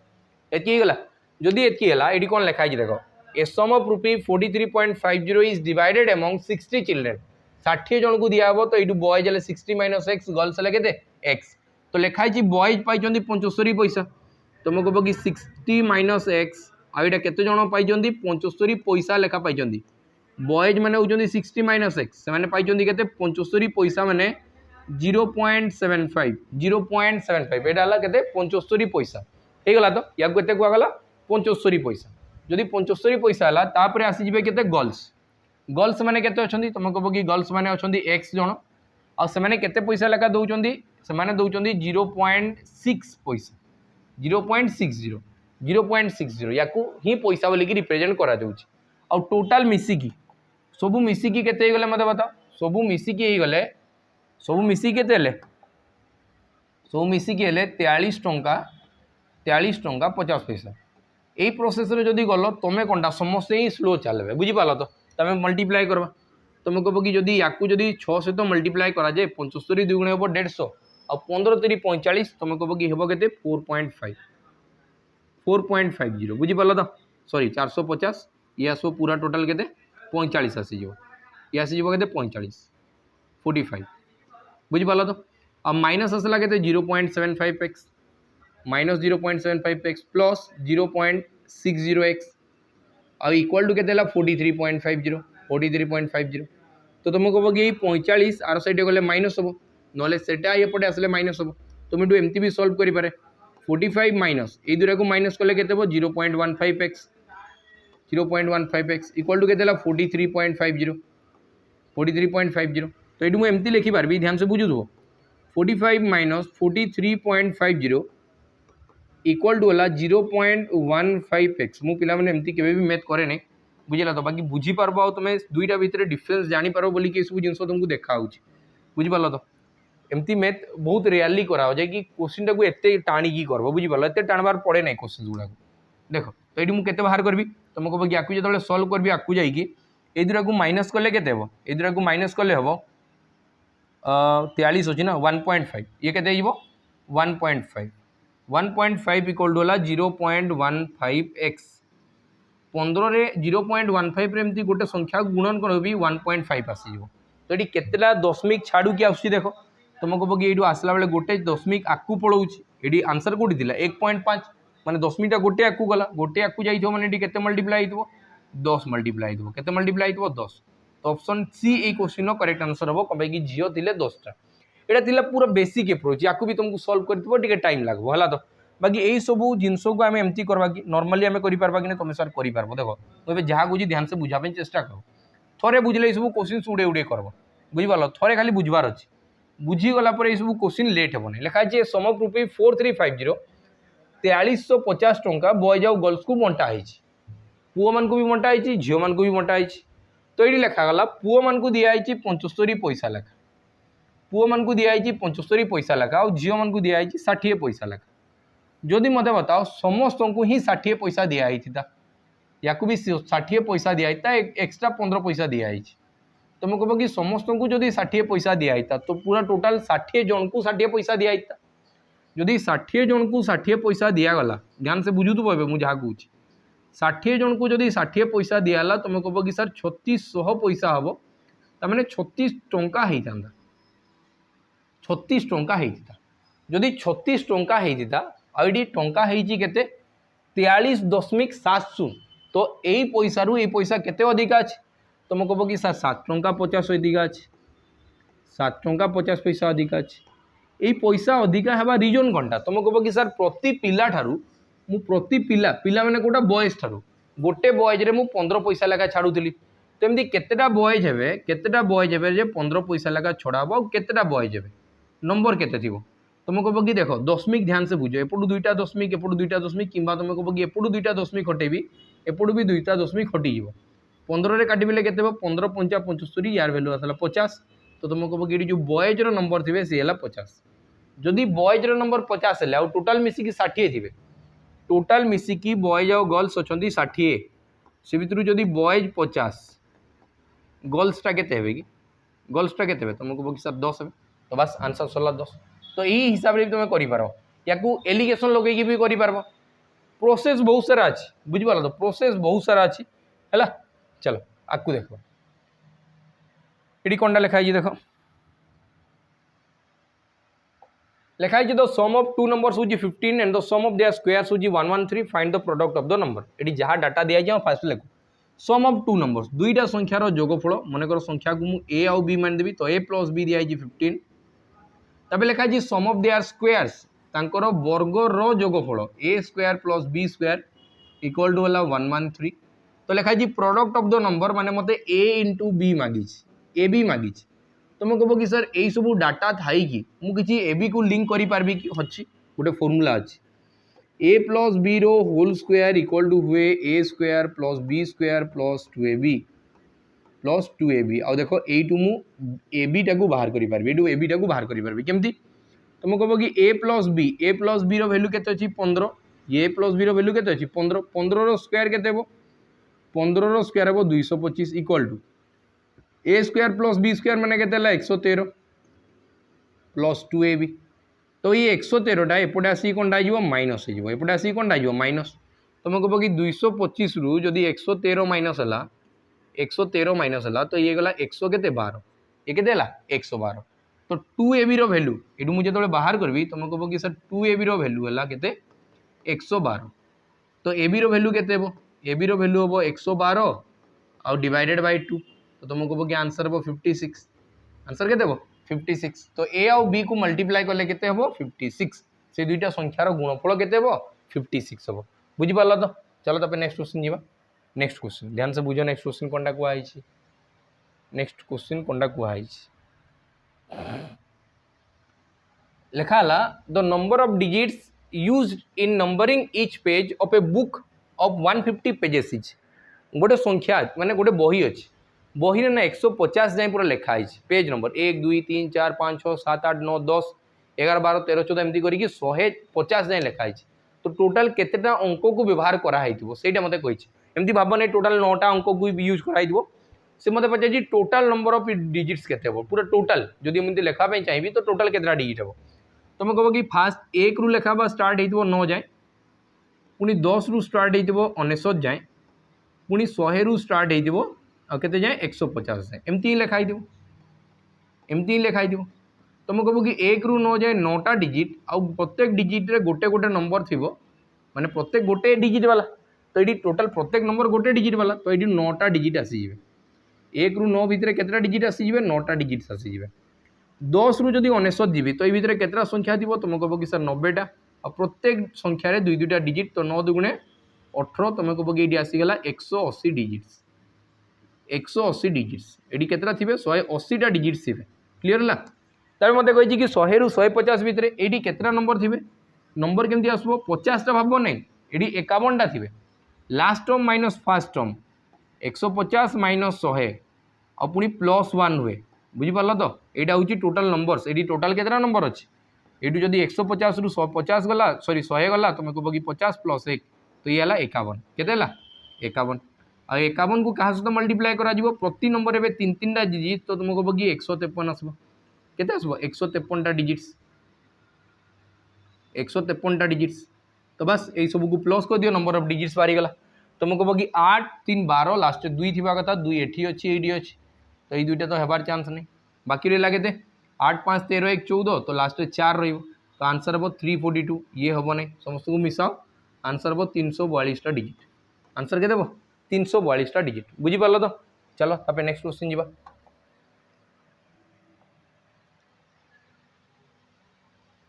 एति गला जदि एति है ये कौन लिखाई देख a sum of rupee 43.50 is divided among 60 children 60 जन को दिया तो ये बॉयज हेल्ले 60 माइनस एक्स गर्ल्स हेल्ले केते एक्स तो लिखाई बॉयज पाई 75 पैसा तुम कह कि 60 माइनस एक्स आईटा केते जन पाई 75 पैसा लेखा पाई बॉयज मैंने होती 60 माइनस एक्स से पाई केते 75 पैसा मैंने 0.75 यहाँ केते 75 पैसा होगला तो या केते कहगला 75 पैसा जदि 75 पैसा है तापर आसीजे केते गर्ल्स गर्ल्स मैंने केते अछंती तुम कह कि गर्ल्स मैंने अछंती एक्स जन आ से केते पैसा लेखा दौरान से दौरान 0.6 पैसा 0.60 या ही पैसा बोलिकी रिप्रेजेंट करा टोटाल मिसिकी सबू मिसिकी केते गले मत बताओ सबू मिसिकी गले सबू मिसिकी केते हेले सबू मिसिकी हेले 43 टंका 50 पैसा यही प्रोसेस रे जदि गल तुम कौनटा समस्ते ही स्लो चलबे बुझीपाल तो तुम मल्टीप्लाई करवा तुम कह कि जदि या छः सहित मल्टीप्लाई करा जाए 75 2 गुणे हम 150 और 15 3 45 तुम कह कि हम के 4.50 बुझीपाल तो सॉरी 450 ये आसो पूरा टोटाल के 45 आसीज ये आसीज के 45 45 बुझीपाल तो अब माइनस आसला के 0.75 X minus 0.75 X plus 0.60 X आ इक्वाल टू केते 43.50 43.50 तो तुम कह कि 45 आर सैड गले माइनस हम ना सेटा एपटे आसले माइनस हम तुम एटू एमती भी सल्व करें 45 माइनस ये दुटा को माइनस कले के 0.15x 0.15x इक्वाल टू के 43.50 43.50 तो ये मुझे एमती लिखिपारि ध्यान से बुझुव 45 माइनस 43.50 इक्वाल टू है 0.15x मु पिला माने एमती केबे भी मैथ करे नहीं बुझेगा तो बाकी बुझी पारबो आ तुम दुईटा भितर डिफरेंस जानी पारो बोली कि सब जिनस तुमको देखा होची बुझी पारलो तो एमती मैथ बहुत रेयरली करा हो जाए कि क्वेश्चन टाको एते टाणी करबो बुझी पारलो एते टाणबार पड़े नहीं क्वेश्चन गुडा देखो तो ये मुझे बाहर करबी तुम कह कि आपको जो सल्व करबी आपको जाइए ए दुटा को माइनस कले केते हबो ए दुटा को माइनस कले हबो 43 अच्छी ना 1.5 ये केते हिबो 1.5 1.5 इक्वल टू 0.15x 15 रे 0.15 रे एमती गोटे संख्या गुणन कर भी 1.5 आसीज तो ये केतेटा दशमिक छाड़ू कि आस देखो तुम कह कि ये आसला बेले गोटे दशमिक आकू पड़ोची ये आंसर कौटी थी 1.5 माने दशमिकटा गोटे आकू गला गोटे आकू जाइए माने केते मल्टीप्लाई हो 10 मल्टीप्लाई हो केते मल्टीप्लाई हो 10 तो ऑप्शन सी ए क्वेश्चन करेक्ट आंसर हम कहीं कि झील थे 10टा यहाँ पूरा बेसिक एप्रोच या भी तुमको सल्व कर टाइम लगो है तो बाकी यही सब जिनस को आम एमती करवा कि नॉर्मली आम कर तुम सर कर देखो मुझे जहाँ बुझी ध्यान से बुझापी चेष्टा कर थे बुझे ये सब क्वेश्चन उड़े उड़े कर बुझिपार थे खाली बुझबार अच्छे बुझीगला ये सब क्वेश्चन लेट हेनी लिखाई सम अफ रुपी 4350 4350 टंका बॉयज आउ गर्ल्स को बंटाई पुओ मान को भी बंटाई झील मान को भी बंटाई तो ये लिखागला पुओ मान को दिखाई 75 पैसा लेखा पुओ मान को दिखाई 75 पैसा लेखा और झील मान को दिखाई 60 पैसा लेखा जदि मत बताओ समस्त को ही 60 पैसा दिखाई या भी 60 पैसा दिखाई एक्सट्रा 15 पैसा दिखाई तुम कह कि समस्त को जदि 60 पैसा दिखाई तो पूरा टोटाल 60 जन को 60 पैसा दिखाई जदि 60 जन को 60 पैसा दिगला ध्यान से बुझुत मुझे जहाँ कह 60 जन को जदि 60 पैसा दिगला तुम कह कि सर 3600 पैसा हम तमें 36 टंका होता 36 टंका होता जदि 36 टंका होता आईडी टंका होते 43.70 तो यही पैसा रू पैसा केते अधिका अच्छे तुम कह कि सर 7 टंका 50 अधिका अच्छे 7 टंका 50 पैसा अधिका अच्छे यही पैसा अधिका है रिजन कौनटा तुम कह कि सर प्रति पिला ठारू मु प्रति पिला पिला माने कोटा बॉयज ठारू गोटे बॉयज रे मु 15 पैसा लेखा छाड़ूली तो एमती केतेटा बॉयज हेबे केतेटा बॉयज हेबे जे 15 पैसा लेखा छड़ाबो और केतेटा बॉयज हेबे नंबर केते थिबो तुम कह कि देखो दशमिक ध्यान से बुझो एपटू दुईटा दशमिक एपटू दुईटा दशमिक कि तुम कह कि एपटू दुईटा दशमिक हटेबी एपटू भी दुईटा दशमिक हटिज 15 रे काटिले केते 15 पंचा 75 यार वैल्यू आसला 50 तो तुम कह कि जो बॉयज रो नंबर थे सी है 50 जदि बॉयज रो नंबर 50 है टोटाल मिसिकी 60 थे टोटाल मिसिकी बॉयज और गर्ल्स अच्छा 60 से भितर जदि बॉयज 50 गर्ल्सटा केते कि गर्ल्सटा केते तुम कह कि सर 10 है तो बस आंसर सरला 10 तो यही हिसाब से तुम कर या एलिगेशन लगे भी कर प्रोसेस बहुत सारा अच्छी बुझिपार तो प्रोसेस बहुत सारा अच्छी है चलो आपको देख ये कौनटा लिखाई देख लिखाई the sum of two numbers हूँ 15 and the sum of their squares हूँ 113 find the product of the number ये जहाँ डाटा दिया फास्ट लिखो सम ऑफ टू नंबर्स दुईटा संख्यार जोगफल मनकर संख्या को मुझे ए आउ बी मानदेवी तो ए प्लस बी दिखाई 15 तब लिखाई सम ऑफ देयर स्क्वायर्स तांकर वर्गर जोगफल A square plus B square equal to है 113 तो लिखाई प्रोडक्ट ऑफ द नंबर माने मते ए इंटू बी मागी ए बी मागी तुम कह कि सर यही सब डाटा थाई कि मुझे ए बी को लिंक करी पारबी कि अच्छी गोटे फॉर्मूला अच्छी ए प्लस बी रो होल स्क्वायर इक्वल टू हुए A square plus B square plus 2ab आ देखो यू ए बी टाक बाहर करी पारबी ए बी टाक बाहर करी पारबी केमती तुम कह कि ए प्लस बी रो वैल्यू केते अछि 15 ए प्लस बी रो वैल्यू केते अछि 15 15 रो स्क्वायर केते हो 15 रो स्क्वायर हो 225 equal to A square plus B square मैंने केते 113 प्लस 2ab तो ये 113टा एपटे आसिक कौन माइनस हो एपटे आसिक कौन माइनस तुम कह कि 225 रु जदि 113 माइनस है 113 माइनस है तो ये गला 112 ये के 112 तो 2ab रो वैल्यू ये मुझे जो बाहर करी तुम कह कि सर 2ab रो वैल्यू है के 112 तो ab रो वैल्यू केते ए बी वैल्यू हम 112 आउ डिवाइडेड बाय 2 तो तुमको हम कि आंसर हम 56 आंसर के 56 तो ए आउ बी को मल्टीप्लाई कले केते हम 56 से दुईटा संख्यार गुणफल केते हम 56 हम बुझी पारला तो चलो तब नेक्स्ट क्वेश्चन जीवा नेक्स्ट क्वेश्चन ध्यान से बुझो नेक्स्ट क्वेश्चन कोनटा कुआई छी नेक्स्ट क्वेश्चन कोनटा कुआई छी लिखाला the number of digits used in numbering each page of a book of 150 pages is गोटे संख्या माने गोटे बही अच्छी बही ना 150 जाए पूरा लिखाई पेज नंबर 1 2 3 4 5 6 7 8 9 10 11 12 13 14 एमती करके 150 जाए लिखाई तो टोटाल केतेटा अंक को व्यवहार कराई से मत कही एमती भाव नहीं टोटाल 9टा अंक को यूज कराई से मत पचार टोटाल नंबर ऑफ डिजिट्स केते पूरा टोटाल जदि मुझे लिखापी चाहिए तो टोटाल केतेटा डिजिट हम तुम कह कि फास्ट 1 रु लिखा स्टार्ट हो 9 जाए पुणी 10 रु स्टार्ट हो 99 जाए पुणी 100 रु स्टार्ट हो आते जाए 150 जाए एमती ही लिखाई एमती ही लिखाई तुम कह कि 1 रु 9 जाए 9टा डिजिट आउ प्रत्येक डिजिट रे गोटे गोटे नंबर थी माने प्रत्येक गोटे डिजिट वाला तो ये टोटाल प्रत्येक नंबर गोटे डिजिट वाला तो ये 9टा डिजिट आसीजे 1 रु 9 भितर केतटा डिजिट आसीजे 9टा डिजिट आसीजे 10 रु जदि 99 जीवी तो ये भितर केतटा संख्या थी तुम कह कि सर 90टा और प्रत्येक संख्यार दुई दुईटा डिजिट तो 9 दुगुणे 18 तुम कह कि ये आसीगला 180 डिजिट्स 180 डिजिट्स ये केतटा थे 180टा डिजिट्स थे क्लीयर है तब मत कही कि 100 रु 150 भितर ये केतटा नंबर थे नंबर केमती आसो 50टा भाव ना ये 51टा थे last term minus fast term 150 minus 100 आ पुणी +1 हुए बुझीपार तो यहाँ हूँ टोटाल नंबर्स ये टोटाल केतटा नंबर अच्छे ये जब 150 रु 50 गला सॉरी 100 गला तुम कह कि 50 + 1 तो ये है 51 केते 51 आ 51 को क्या सहित मल्टीप्लाई करा प्रति नंबर ए 3-3टा डिजिट तो तुम कह कि 153 आसो केते आसो 153टा डिजिट्स 153टा डिजिट्स तो बस यही सब को प्लस कर दियो नंबर ऑफ डिजिट्स बाहरीगला तुम कह कि 8 3 12 लास्ट 2 थी कथा 2 एठी अच्छी ये अच्छी तो ये दुईटा तो हेबार चांस नहीं बाकी रहा के 8 5 13 1 14 तो लास्ट 4 रही तो आंसर हम 342 ये हम नहीं समस्त को मिसाओ आंसर हम 342टा डिजिट आंसर के 342टा डिजिट बुझीपार तो चलो तब नेक्स्ट क्वेश्चन जीवा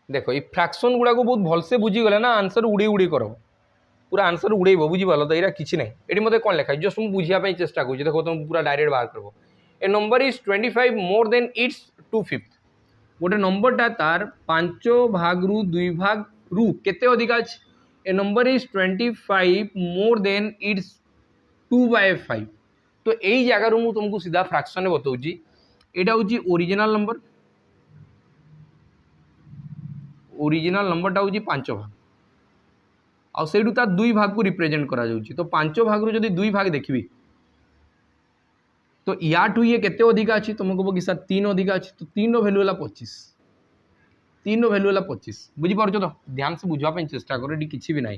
देखो ये फ्रैक्शन गुड़ा को बहुत भलसे बुझीगले ना आंसर उड़े उड़े कर पूरा आंसर उड़ेब बुझीपार तो यहाँ किसी ना ये मतलब कौन लिखा जस्ट मुझे बुझापी चेष्टा करूँ देखो तुम पूरा डायरेक्ट बाहर कर a number is 25 more than it's 2/5 गोटे नंबरटा तार 5 भाग रु 2 भाग रु केते अधिका अछि a number is 25 more than it's 2/5 तो यही जगार मुझे तुमको सीधा फ्रैक्शन में बताऊँगी यहाँ हूँ ओरिजिनल नंबरटा हूँ 5 भाग आउ से 2 भाग को रिप्रेजेंट करा जाउछि तो 5 भाग रु जदि 2 भाग देखबी तो याठू ये केते अधिका अच्छी तुम कह कि सर 3 अधिका अच्छी तो 3 रो वैल्यू है 25 3 रो वैल्यू है 25 बुझीपार तो ध्यान से बुझापी चेष्टा कर ये किसी भी ना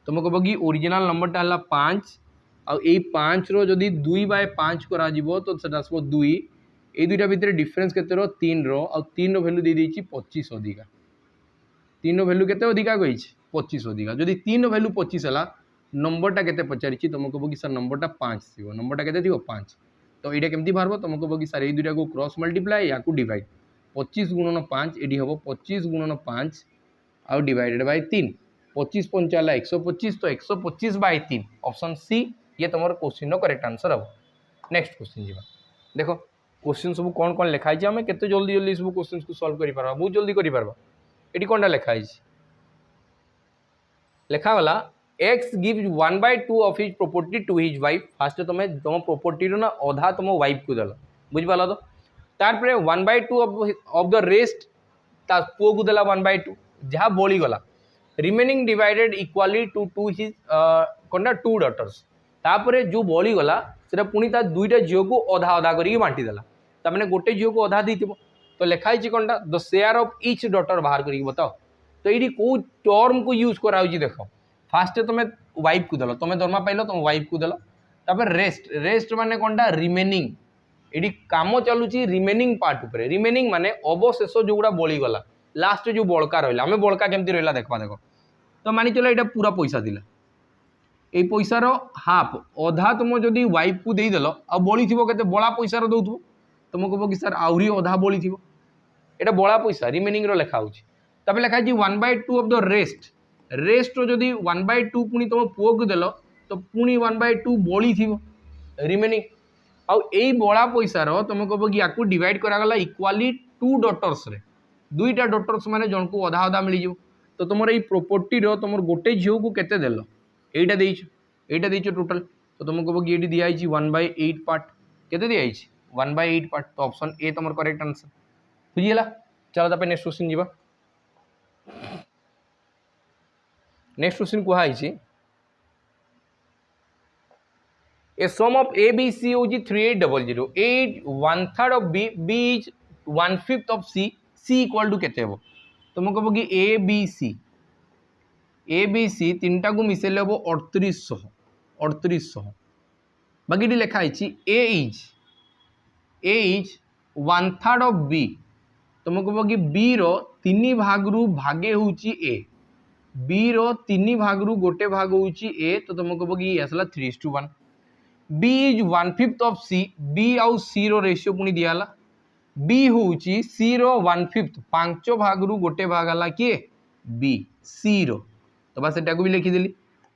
तुम कह कि ओरिजिनल नंबरटा है 5 आई 5 रो जदि 2/5 करा तो सेटा आसबो 2 ये दुईटा भितर डिफरेन्स केते रो 3 रो आ 3 रो वैल्यू दे देछि 25 अधिका 3 रो वैल्यू केते अधिका कही 25 अधिका जदि 3 रो वैल्यू 25 है नंबरटा केते पचारि तुम कह कि सर नंबरटा 5 थी नंबरटा केते थी 5 तो यहाँ केमती बाहर तुम कह कि सर ये दुईटा को क्रॉस मल्टीप्लाई या डिवाइड 25 × 5 ये हम 25 × 5 आउ डिवाइडेड बाय 3 25 5 125 तो 125/3 ऑप्शन सी ये तुम क्वेश्चन करेक्ट आंसर हम नेक्स्ट क्वेश्चन जी देखो क्वेश्चन सब कौन कौन लिखाई आम के जल्दी जल्दी सब क्वेश्चन को सॉल्व कर बहुत जल्दी कर ये कौनटा लिखाई लिखागला X gives 1/2 of his property to his wife first तुम तुम प्रॉपर्टी ना अधा तुम वाइफ को देल बुझीपार तो तार 1/2 ऑफ द रेस्ट पुओ को देला 1/2 जहाँ बळीगला remaining divided equally to his कौन 2 डॉटर्स तापर जो बळीगला से पुणी ता दुईटा झील को अधा अधा करके बांटीदेला ताने गोटे झील को अधा दी तो लिखाई कौनटा the share of each daughter बाहर करके बताओ तो ये कौ टर्म को यूज कराऊँ देख फास्ट तुम वाइफ को देल तुम दरमा पाइल तुम वाइफ को देल तापर रेस्ट रेस्ट माने कौनटा रिमेनिंग ये कम चलुची रिमेनिंग पार्ट उपर रिमेनिंग माने अवशेष जो गुड़ा बळीगला लास्ट जो बड़का रहा आम बड़का केमती रहा देखा देख तो मानि चलो यहाँ पूरा पैसा दिला ये पैसार हाफ अधा तुम जदि वाइफ को देदेल आ बड़ी थी के बड़ा पैसार दौथ तुम कह कि सर आहरी अधा बड़ी थी ये बड़ा पैसा रिमेनिंग लेखा हो लिखा है 1/2 ऑफ द रेस्ट रेस्ट जदि 1/2 पुणी तुम पुओ को देल तो पुणी 1/2 बड़ी थी रिमेनिंग आउ यही बड़ा पैसार तुम कह कि या डिवाइड करागला इक्वाली 2 डॉटर्स रे दुईटा डॉटर्स माने जन को अधा अधा मिल जाव तो तुम ये प्रॉपर्टी तुम गोटे झील को केते देल এইটা দিয়েছ টোটাল তো तुम कह कि ये दिखाई 1/8 पार्ट केते दिखाई 1/8 पार्ट तो ऑप्शन ए तुम करेक्ट आंसर बुझीगला चलो तापर नेक्स्ट क्वेश्चन जीवा नेक्स्ट क्वेश्चन कहुई a sum of A B C होची 3800 A 1/3 of B B is 1/5 of C C equal to केते हो तुम कह कि ए बी सी तीनटा को मिसेले हम 3800 बाकी ये लिखाई ए इज 1/3 ऑफ बी तुम कह कि बी रो 3 भाग रु भागे होची ए बी रो 3 भाग रु गोटे भाग होची ए तो तुम कह कि आसला 3:1 B is 1/5 of C B आउ सी रो रेशियो पुणी दियाला बी होची सी रो 1/5 5 भाग रु गोटे भाग आला किए बी सी रो तो बस एटा को भी लिखिदेली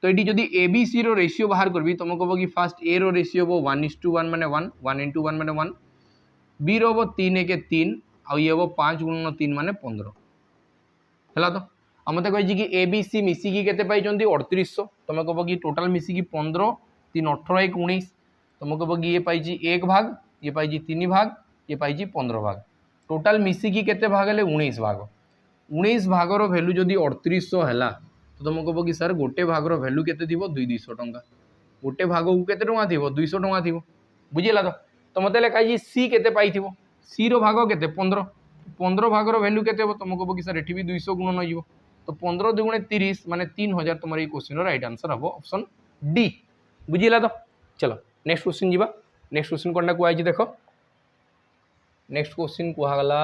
तो ये जदि ए बी सी रो रेशियो बाहर करबी तुम कह कि फास्ट ए रो रेशियो हम 1:1 माने 1 1:1 माने 1 बी रो हम 3:1 आउ ये हम 5x3 माने 15 है तो मत कही कि ए बी सी मिसिकी केते पाइछंती 3800 तुम कह कि टोटाल मिसिकी 15 3 18 1 19 तुम कह कि ये पाइछि 1 भाग ये पाइछि 3 भाग ये पाइछि 15 भाग टोटाल मिसिकी केते भाग ले 19 भाग 19 भागर वैल्यू जदि 3800 है तो तुम कह कि सर गोटे भागर वैल्यू केते थिबो 200 टंका गोटे भाग को केते टंका थिबो 200 टंका थिबो बुझिला तो मते लिखा सी केते पाइथिबो सी रो भाग केते 15 भागर वैल्यू केते हो तुम कह कि सर एठी भी 200 गुण न जीवो तो 15 2 30 माने 3000 तुम्हारे क्वेश्चन राइट आंसर हम ऑप्शन डी बुझिला तो चलो नेक्स्ट क्वेश्चन जीवा नेक्स्ट क्वेश्चन कोनटा कुआई देखो नेक्स्ट क्वेश्चन कुहागला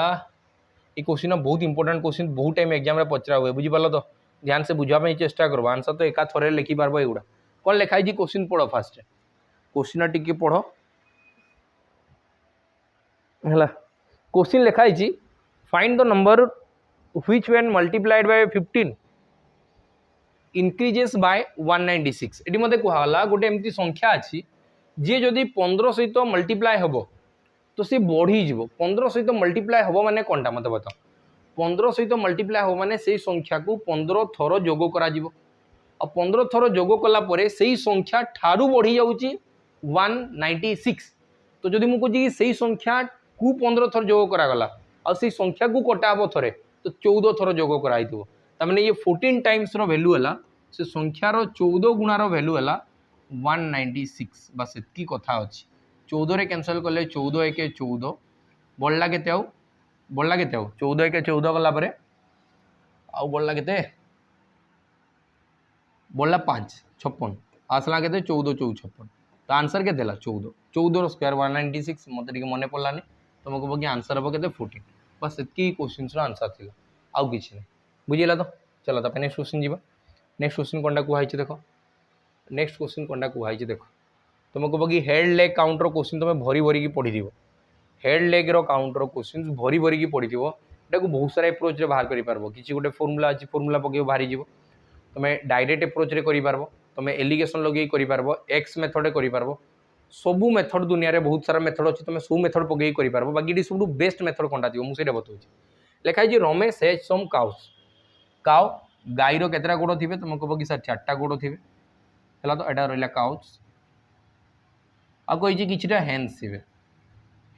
ये क्वेश्चन बहुत इंपोर्टेंट क्वेश्चन बहुत टाइम एग्जाम रे पचरा हुए बुझिपाल तो ध्यान से बुझापी चेष्टा करब आंसर तो एका थरे लिखि पारबो एगुड़ा कौन लिखाई क्वेश्चन पढ़ फास्ट क्वेश्चन टिके पढ़ है क्वेश्चन लिखाई find the number which when multiplied by 15 increases by 196 eighty मते कहला गोटे एमती संख्या अछि जे जदि 15 सहित मल्टीप्लाय हबो तो सी बढ़ी जीवो 15 सहित मल्टीप्लाय हबो माने कोनटा मते बताओ 15 सहित मल्टीप्लाय हो माने सेही संख्या को 15 थर जोग करा जीवो और 15 थर जोग कला परे सेही संख्या ठारू बढ़ी जाउची 196 तो जदि मु कहूँ सेही संख्या को 15 थर जोग करा गला और सेही संख्या को कटा हबो थरे तो 14 थर जोग कराई दिवो तामाने ये 14 टाइम्स रो वैल्यू हला से संख्यार 14 गुणार वैल्यू है 196 बस एतकी कथा अच्छी 14 रे कैंसल कले 14 1 14 बढ़ला केते आउ बढ़ला केते आउ 14 1 14 गला परे आउ बढ़ला केते बढ़ला 5 56 आसला केते 14 4 56 तो आंसर केते हला 14 14 रो स्क्वायर 196 मते टिके मने पड़लानी तुम कह कि आंसर हम केते 14 बस एतकी क्वेश्चन रो आंसर थिला आउ किछि नै बुझिला तो चलो तापर नेक्स्ट क्वेश्चन जीवा नेक्स्ट क्वेश्चन कोनटा कुहाई देखो नेक्स्ट क्वेश्चन कोनटा कुहाई देखो तुम कह कि हेड लेग काउंटर क्वेश्चन तुम भरी भरी की पढ़ी हेड लेग रो काउंटर क्वेश्चन भरी भरी की पढ़ी एटा को बहुत सारा एप्रोच रे बाहर करि पारबो किछि गोटे फार्मूला अछि फार्मूला पके बाहरी जीवो तुम डायरेक्ट एप्रोच रे करि पारबो तुम एलिगेशन लगे करि पारबो एक्स मेथड करि पारबो सबु मेथड दुनिया रे बहुत सारा मेथड अछि तुम सब मेथड पके करि पारबो बाकी सब बेस्ट मेथड कोनटा दियो मु सेटा बतौछि लिखाई जे Ramesh has some cows cow गाईर केतटा गोड़ थे तुम कह कि सर 4टा गोड़ थे है तो यहाँ रहा काउच आ कही किछिटा हेन्स थे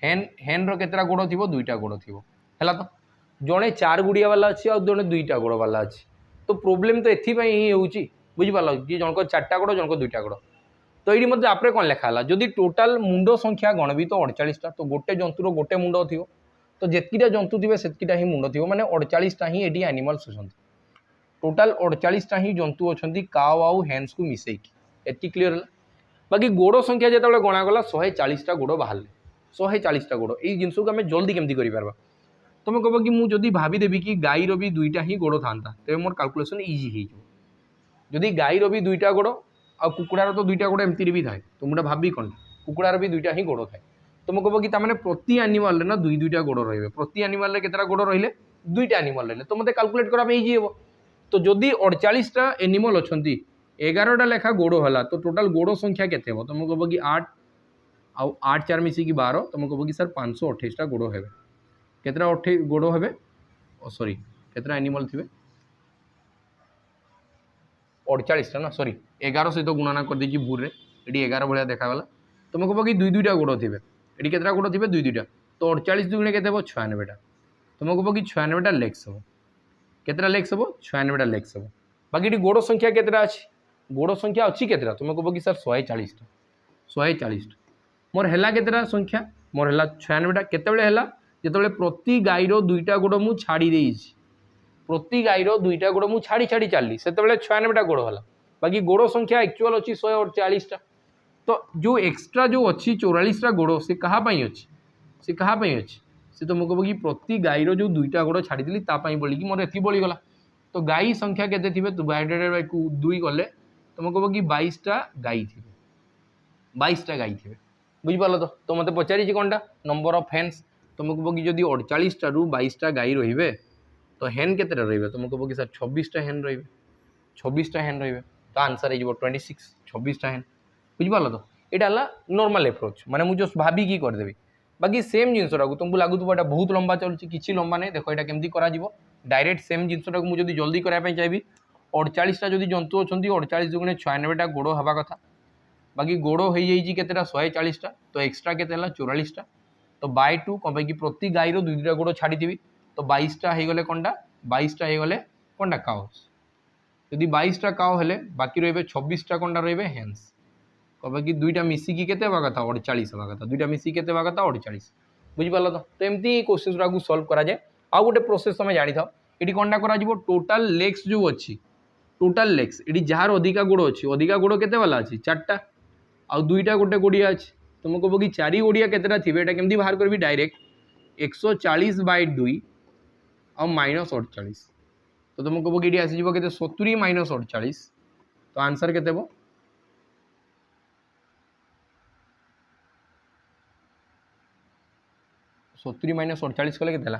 हेन हेन रेतटा गोड़ थी 2टा गोड़ थी है तो जड़े 4 गुड़िया वाला अच्छी और जड़े 2टा गोड़ वाला अच्छी तो प्रोब्लेम तो एथपाई ही होची बुझिपाल जी जनक 4टा गोड़ जनक 2टा गोड़ तो ये मतलब आपरे कौन लिखाला जदि टोटाल मुंड संख्या गणबी तो 48टा तो गोटे जंतुर गोटे मुंड थी तो जितकीटा जंतु थे सेतकीटा ही मुंड थी माने 48टा ही ये एनिमल्स अच्छा टोटाल 48टा ही जंतु अच्छा काउ आउ हेन्स को मिसेकी एति क्लीयर है बाकी गोड़ संख्या जो गणागला 140टा गोड़ बाहर 140टा गोड़ ये जिनस को आम जल्दी केमती कर तुम कह कि मुझे भावीदेवी कि गाईर भी 2टा ही गोड़ था तेज मोर कैलकुलेशन इजी हो जदि गाईर भी 2टा गोड़ आ कुकुड़ार तो दुईटा गोड़ एमती भी थाए तो मुझे भावी कौन कुकुड़ार भी दुईटा ही गोड़ थाए तुम कह कि ताने प्रति एनिमल ना दुई दुईटा गोड़ रही प्रति एनिमल केतटा गोड़ रही दुईटा एनिमल रही तो मत काल्कुलेट करवाई हे तो जदि 48टा एनिमल अच्छा 11टा लेखा गोड़ है तो टोटाल गोड़ संख्या केते हो तुम कह कि 8 आउ 8 4 मिसिकी 12 तुम कह कि सर 528टा गोड़ हे केतटा गोड़ हे सॉरी केतटा एनिमल थे 48टा ना सॉरी 11 सहित गुणना कर दी भूल ये 11 भाया देखागला तुम कह कि दुई दुईटा गोड़ थे ये केतटा गोड़ थे दुई दुईटा तो 48 दुगुणे के 96टा तुम कह कि 96टा लेग्स हम केतटा लेग्स हम 96टा लेग्स हम बाकी ये गोड़ संख्या केतटा अच्छी गोड़ संख्या अच्छी केतटा तुम कह कि सर 140टा मोर है केतटा संख्या मोर है 96टा केतबेले है जिते प्रति गाईर दुईटा गोड़ मु छाड़ी देइछि प्रति गाईर दुईटा गोड़ मु छाड़ी छाड़ी चलली से 96टा गोड़ है बाकी गोड़ संख्या एक्चुअल अच्छी 140टा तो जो एक्सट्रा जो अच्छी 44टा गोड़ से कहाँ अच्छी से कहाँ अच्छी से तो मुझे कह कि प्रति गाईर जो दुईटा गोड़ छाड़ी बोलिकी मोर एति बळीगला तो गाई संख्या केते थिबे डिवाइडेड बाय 2 गले तुम कह कि 22टा गाई थे 22टा गाई थे बुझिपाल तो मत पचारि कौनटा नंबर ऑफ हेन्स तुम कह कि जदि 48 रु 22टा गाई रे तो हेन केते रे तुम कह कि सर 26टा हेन रे 26टा हेन रे तो आंसर हो 26 26टा हेन बुझिपाल तो यहाँ नॉर्मल अप्रोच माने मुझे जस्ट भाविकी करदेवी बाकी सेम जिनसा तुमको लगुव यहाँ बहुत लंबा चलुची किसी लंबा नहीं देखो यहाँ केमती करा डायरेक्ट सेम जिनसा मुझे जल्दी कराया चाहिए 48टा जदि जंतु अच्छा 48 दुगुणे 96टा गोड़ हवा कथा बाकी गोड़ हो केतेटा 140टा तो एक्सट्रा केते 44टा तो बाय 2 कम कि प्रति गाईर दुई दुईटा गोड़ छाड़ी तो 22टा हो गले कंटा 22टा हो गले कंटा काउस यदि 22टा काउ हेले बाकी रे 26टा कंटा रे हेन्स कहे कि दुईटा मिसिकी केते हवा कथा 48 हवा कथा दुईटा मिसिकी केते हवा कथा 48 बुझिपाल तो एमती क्वेश्चन गुड़ा सॉल्व करा जाए आउ गोटे प्रोसेस तुम जानी था ये कंटा करा टोटाल लेग्स जो अच्छी टोटाल लेग्स ये जार अधिका गोड़ अच्छी अधिका गोड़ केते वाला अच्छी 4टा आउ दुईटा गोटे गोड़िया अच्छी तुम कह कि 4 गोड़िया केतेटा थे यहाँ केमती बाहर करी डायरेक्ट 140 बाय 2 आउ -48 तो तुम कह कि आसीज के 70 - 48 तो आंसर केते हो 70 - 48 कले केते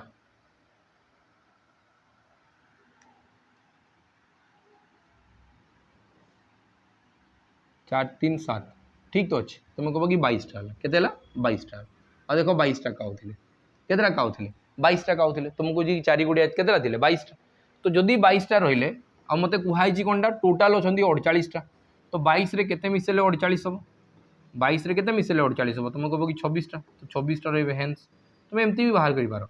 4 3 7 ठीक तो अच्छे तुम कह कि 22टा केते 22टा आ देखो 22टा काउ थे केतटा काउ थे 22टा काउ थे तुमको जी 4 गुड़िया केतटा थे 22टा तो जदि 22टा रहिले आ मते कुहाई कंटा टोटाल अच्छा 48टा तो 22 रे केते मिसेले 48 हम 22 रे केते मिसेले 48 हम तुम कह कि 26टा तो 26टा रे हेन्स तुम एमती भी बाहर कर पार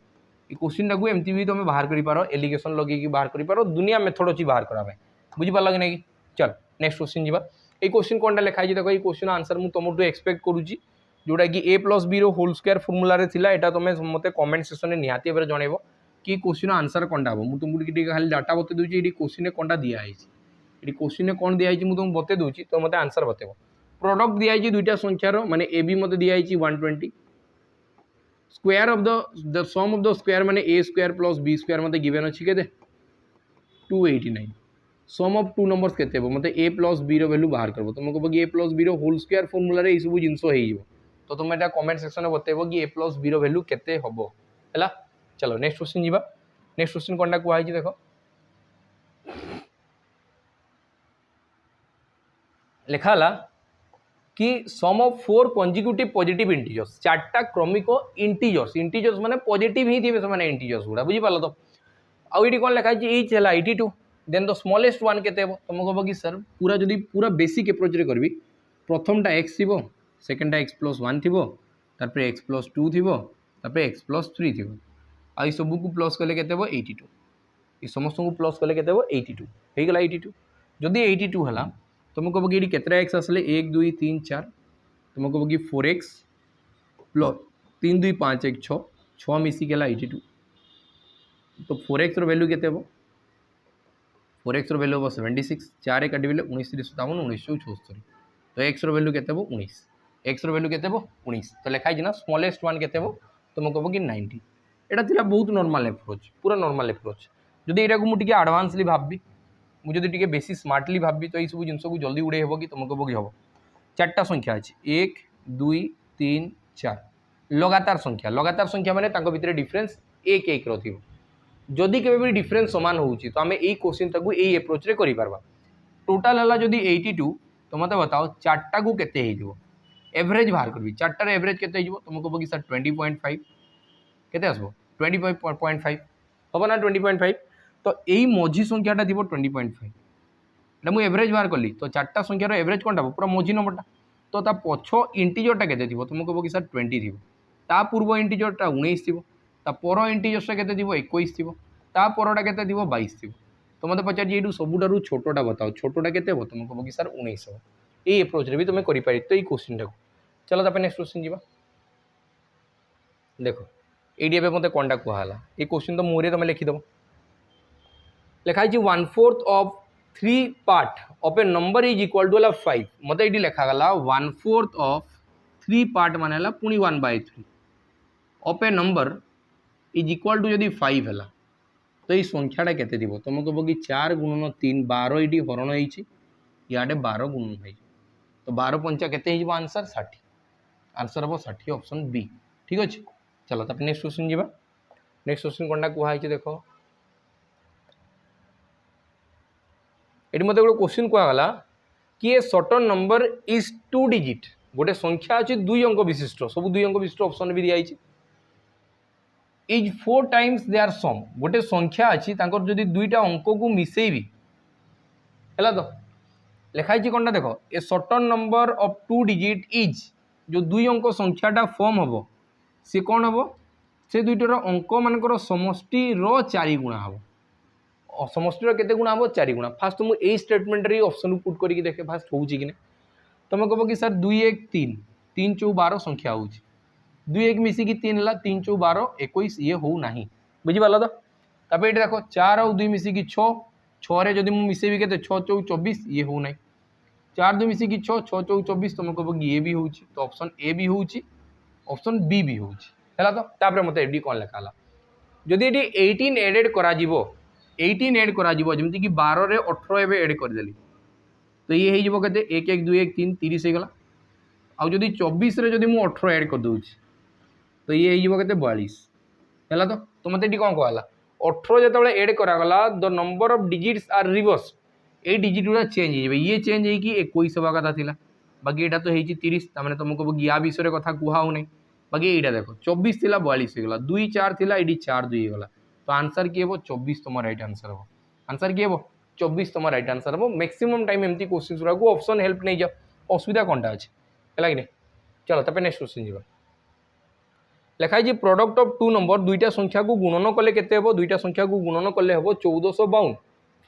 ये क्वेश्चन टाक एमती भी तुम बाहर कर पार एलिगेशन लगे बाहर कर पार दुनिया मेथड अच्छी बाहर कराए बुझिपार कि नहीं चल नेक्स्ट क्वेश्चन जी ये क्वेश्चन कौन लिखाई देखो ये क्वेश्चन आंसर मुझे तुम एक्सपेक्ट करुच्ची जोटा कि a+b होल स्क्वायर फर्मुला था तुम मत कमेंट सेक्शन में निहाती भाव जनइब कि क्वेश्चन आंसर कौन हम मुझे तुमको खाली डाटा बते दूसरी ये क्वेश्चन कौन दिखाई ये क्वेश्चन कौन दिखाई मुझे तुमको बते दूसरी तो मत आंसर बतेब प्रोडक्ट दिखाई दुईटा संख्यार माने ए बी मत दिखाई 120 square of the sum of the square माने a square plus b square मत गिवन अच्छी के 289 सम ऑफ 2 नंबर्स केते हो मत a+ b वैल्यू बाहर करबो तुम कह कि a+ b whole square formula रे सब जिनस हो तो तुम एटा कमेंट सेक्शन में बतेबो कि a+ b वैल्यू केते हबो हैला चलो नेक्स्ट क्वेश्चन जीवा नेक्स्ट क्वेश्चन कोनटा कुआ है देखो लिखाला कि सम ऑफ 4 कंजिक्यूटिव पॉजिटिव इंटीजर्स 4टा क्रमिक इंटीजर्स माने पॉजिटिव ही थे से इंटीजर्स गुड़ा बुझिपाल तो आउ ये कौन लिखाई एच है 82 देन द स्मॉलेस्ट वन केते हो तुम कह कि सर पूरा जदि पूरा बेसिक अप्रोच रे करबी प्रथमटा x थी सेकेंडटा x+1 थी तापर x+2 थी तापर x+3 थी आई सब को प्लस कले केते हो 82 ये समस्त को प्लस कले केते हो 82 हो गला 82 जदि 82 हला तुम कह कि केतरा x आसले 1 2 3 4 तुम कह कि 4x प्लस 3 2 5 1 6 6 मिसिक 82 तो 4x वैल्यू केते हो 4x वैल्यू हम 76 4 काटे 19 57 1974 तो x वैल्यू केते हो 19 x वैल्यू केते हो 19 तो लिखाई ना स्मॉलेस्ट वन केते हो तुम कह कि 90 एटा थिला बहुत नॉर्मल अप्रोच पूरा नॉर्मल अप्रोच जदि एटा को मुझे एडवांसली भाबी मुझे टी बेसी स्मार्टली भावी तो सब जिन को जल्दी उड़े हे कि तुमको बगी हम चार्टा संख्या अच्छी 1 2 3 4 लगातार संख्या माने भितर डिफरेन्स 1 1 रो जदि केबे भी डिफरेन्स सामान होउची तो आमे एई क्वेश्चन ताकू एई अप्रोच रे करि परबा टोटल हला जदि 82 तो मते बताओ चार्टा को केते हे दिबो एवरेज बाहर करबी चार्टार एवरेज केते हिजबो तुमको बगी सर 20.5 केते आसबो 25.5 हबो ना 20.5 तो एई मझी संख्याटा दिबो 20.5 एटा मु एवरेज बाहर कली तो चार्टा संख्यार एवरेज कोनटा पूरा मझी नंबरटा तो ता पछो इंटीजरटा केते दिबो तुमको बगी सर 20 दिबो ता पूर्व इंटीजरटा 19 दिबो ता पर इंटीजरटा केते दिबो 21 दिबो ता परटा केते दिबो 22 दिबो तो मते पचार जे सबुठारु छोटोटा बताओ छोटोटा केते हो तुमको बगी सर 19 हो ए अप्रोच रे भी तुम करि पारि तो ए क्वेश्चन टाको चलो तापर नेक्स्ट क्वेश्चन जीवा देखो एडी एबे मते कोनटा कहला ए क्वेश्चन तो मोरे तुम लिखि दबो लिखाई छी 1/4 of 3 part of a number is equal to 5 मते एडी लिखा गला 1/4 ऑफ 3 पार्ट माने हला पुनी 1/3 of a number is equal to जदी 5 हला तो ये संख्याटा केते दिबो तुमको बगी 4 गुणन 3 12 एडी हरण होईची याडे 12 गुणन होई तो 12 पंचा केते हिजबो आंसर 60 आंसर हम 60 ऑप्शन बी ठीक अच्छे चलो तब नेक्स्ट क्वेश्चन जीवा नेक्स्ट क्वेश्चन कोनटा कुहा देखो ये मत गोटे क्वेश्चन कहला कि a certain number is 2 digit गोटे संख्या अच्छे 2 अंक विशिष्ट सब 2 अंक विशिष्ट ऑप्शन भी दिखाई इज 4 टाइम्स देयर सम गोटे संख्या अच्छी जदि 2टा अंक को मिसेबी है तो लिखाई कौन देख a certain number of 2 digit is जो 2 अंक संख्याटा फॉर्म हम सी कौन हम से दुईटर अंक मानकर समष्टि 4 गुणा हम समष्टि केते गुणा हम 4 गुणा फास्ट मुझे स्टेटमेंट ऑप्शन पुट करके देखे फास्ट हो कि तुम कह कि सर 2 1 3 3 4 12 संख्या हो 2 1 मिसिकी 3 है 3 4 12 21 ये हो ना बुझीपाल तो तापर ये देख 4 और 2 मिसिकी 6 6 जब मुझे मिसेबी के 6 4 24 ये हो ना 4 2 मिसिकी 6 6 4 24 तुम कह ये भी हो तो ऑप्शन ए भी हो ऑप्शन बी भी हो तो मत एडी कौन लिखा जदि ये 18 एडेड करा 18 एड करा जमी कि 12 रे 18 एवं एड करदेली तो ये हो के 1 1 2 1 3 30 होगा आउ जदि 24 रे जदि मुझे 18 एड कर दूँ तो ये हो के 42 है तो मत ये कौन कहला 18 जो एड करागला the number of digits are reverse ये डिजिट गुड़ा चेंज हो ये चेंज हो 21 हवा कथा था बाकी यहाँ तो 30 तमें तुमको या विषय कथा कहू ना बाकी यहाँ देख 24 थी 42 होगा 2 4 थी ये 4 2 होगा तो आंसर किए 24 तुम राइट आंसर हम आंसर किए 24 तुम राइट आंसर हम मैक्सिमम टाइम एमती क्वेश्चन गुड़ा को ऑप्शन हेल्प नहीं जाओ असुविधा कौनटा अच्छे है कि चलो तब नेक्स्ट क्वेश्चन जी लिखाई प्रोडक्ट ऑफ 2 नंबर दुईटा संख्या को गुणन कले केते हेबो दुईटा संख्या को गुणन कले हेबो 1452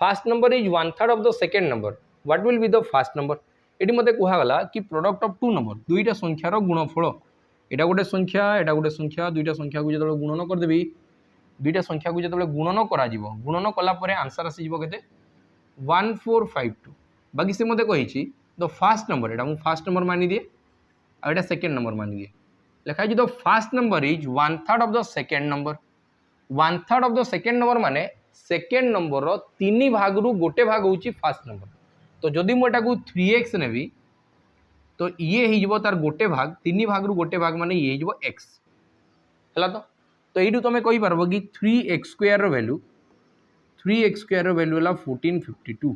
fast number is 1/3 of the second number what will be the fast number ये मत कहला कि प्रोडक्ट ऑफ 2 नंबर दुईटा संख्यार गुणफल एटा गोटे संख्या दुईटा संख्या को जो गुणन करदेवी दुईटा संख्या को जो गुणन गुणन कलापर आंसर आसीज के 1452 बाकी से मत कही the fast number Etah fast number मानी दिए आटा सेकेंड नंबर मानी दिए लिखाई the fast number is 1/3 of the second number 1/3 of the second number माने सेकेंड नंबर 3 भाग रु गोटे भाग होची फास्ट नंबर तो जदि मुझे 3x नेबी तो ये हो तार गोटे भाग 3 भाग रु गोटे भाग माने ये हो x है तो यू तुम कही पार कि 3x² वैल्यू 3x² वैल्यू है 1452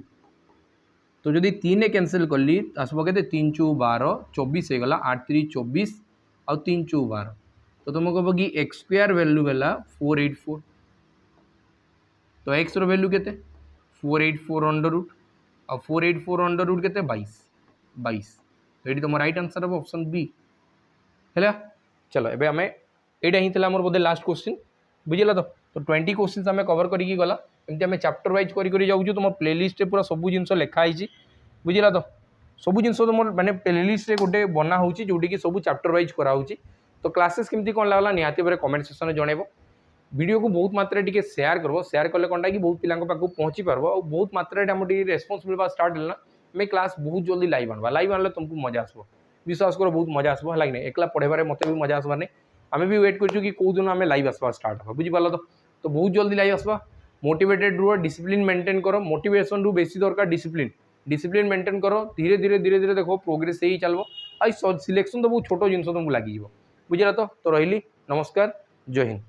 तो जदि 3 कैंसिल कली आसब के 3 4 12 24 होगा 8 3 24 आउ 3 4 12 तो तुम कह कि x² वैल्यू है 484 तो x रो वैल्यू के 484 अंडर रूट और 484 अंडर रूट के 22 तो ये तुम राइट आंसर हम ऑप्शन बी है चलो एबे हमें यहाँ ही था बोधे लास्ट क्वेश्चन बुझेगा तो 20 क्वेश्चन आम कवर करके गला एमती आम चैप्टर वाइज करी जाऊँ तुम प्लेलिस्ट पूरा सब जिन लिखाई बुझेगा तो सब जिन तुम मैंने प्लेलिस्ट गोटे बना हो जोटि सब चैप्टर वाइज कराऊँगी तो क्लासेस केमती कौन लगला निहाती भाई कमेंट सेक्शन में जनइब वीडियो को बहुत मात्रा टी सेयार कर सेयार कले कौन कि बहुत पिला पहुँची पार और बहुत मात्रा आम रेस्पन्स मिलवा स्टार्ट है मैं क्लास बहुत जल्दी लाइव आनवा लाइव आनले तुमको मजा आसो विश्वास कर बहुत मजा आसो है कि एकला पढ़े मत भी मजा आसबार नहीं आम भी वेट कर कौ दिन आम लाइव आसवा स्टार्ट हो बुझीपाल तो बहुत जल्दी लाइव आसवा मोटिवेटेड रुह, डिसिप्लिन मेंटेन करो, मोटिवेशन रु बेसी दरकार डिसिप्लिन, डिसिप्लिन मेंटेन करो, धीरे धीरे धीरे धीरे देखो प्रोग्रेस ही चलो। आई सिलेक्शन तो बहुत छोट जिन तुमको लगे बुझे तो रही नमस्कार जय हिंद।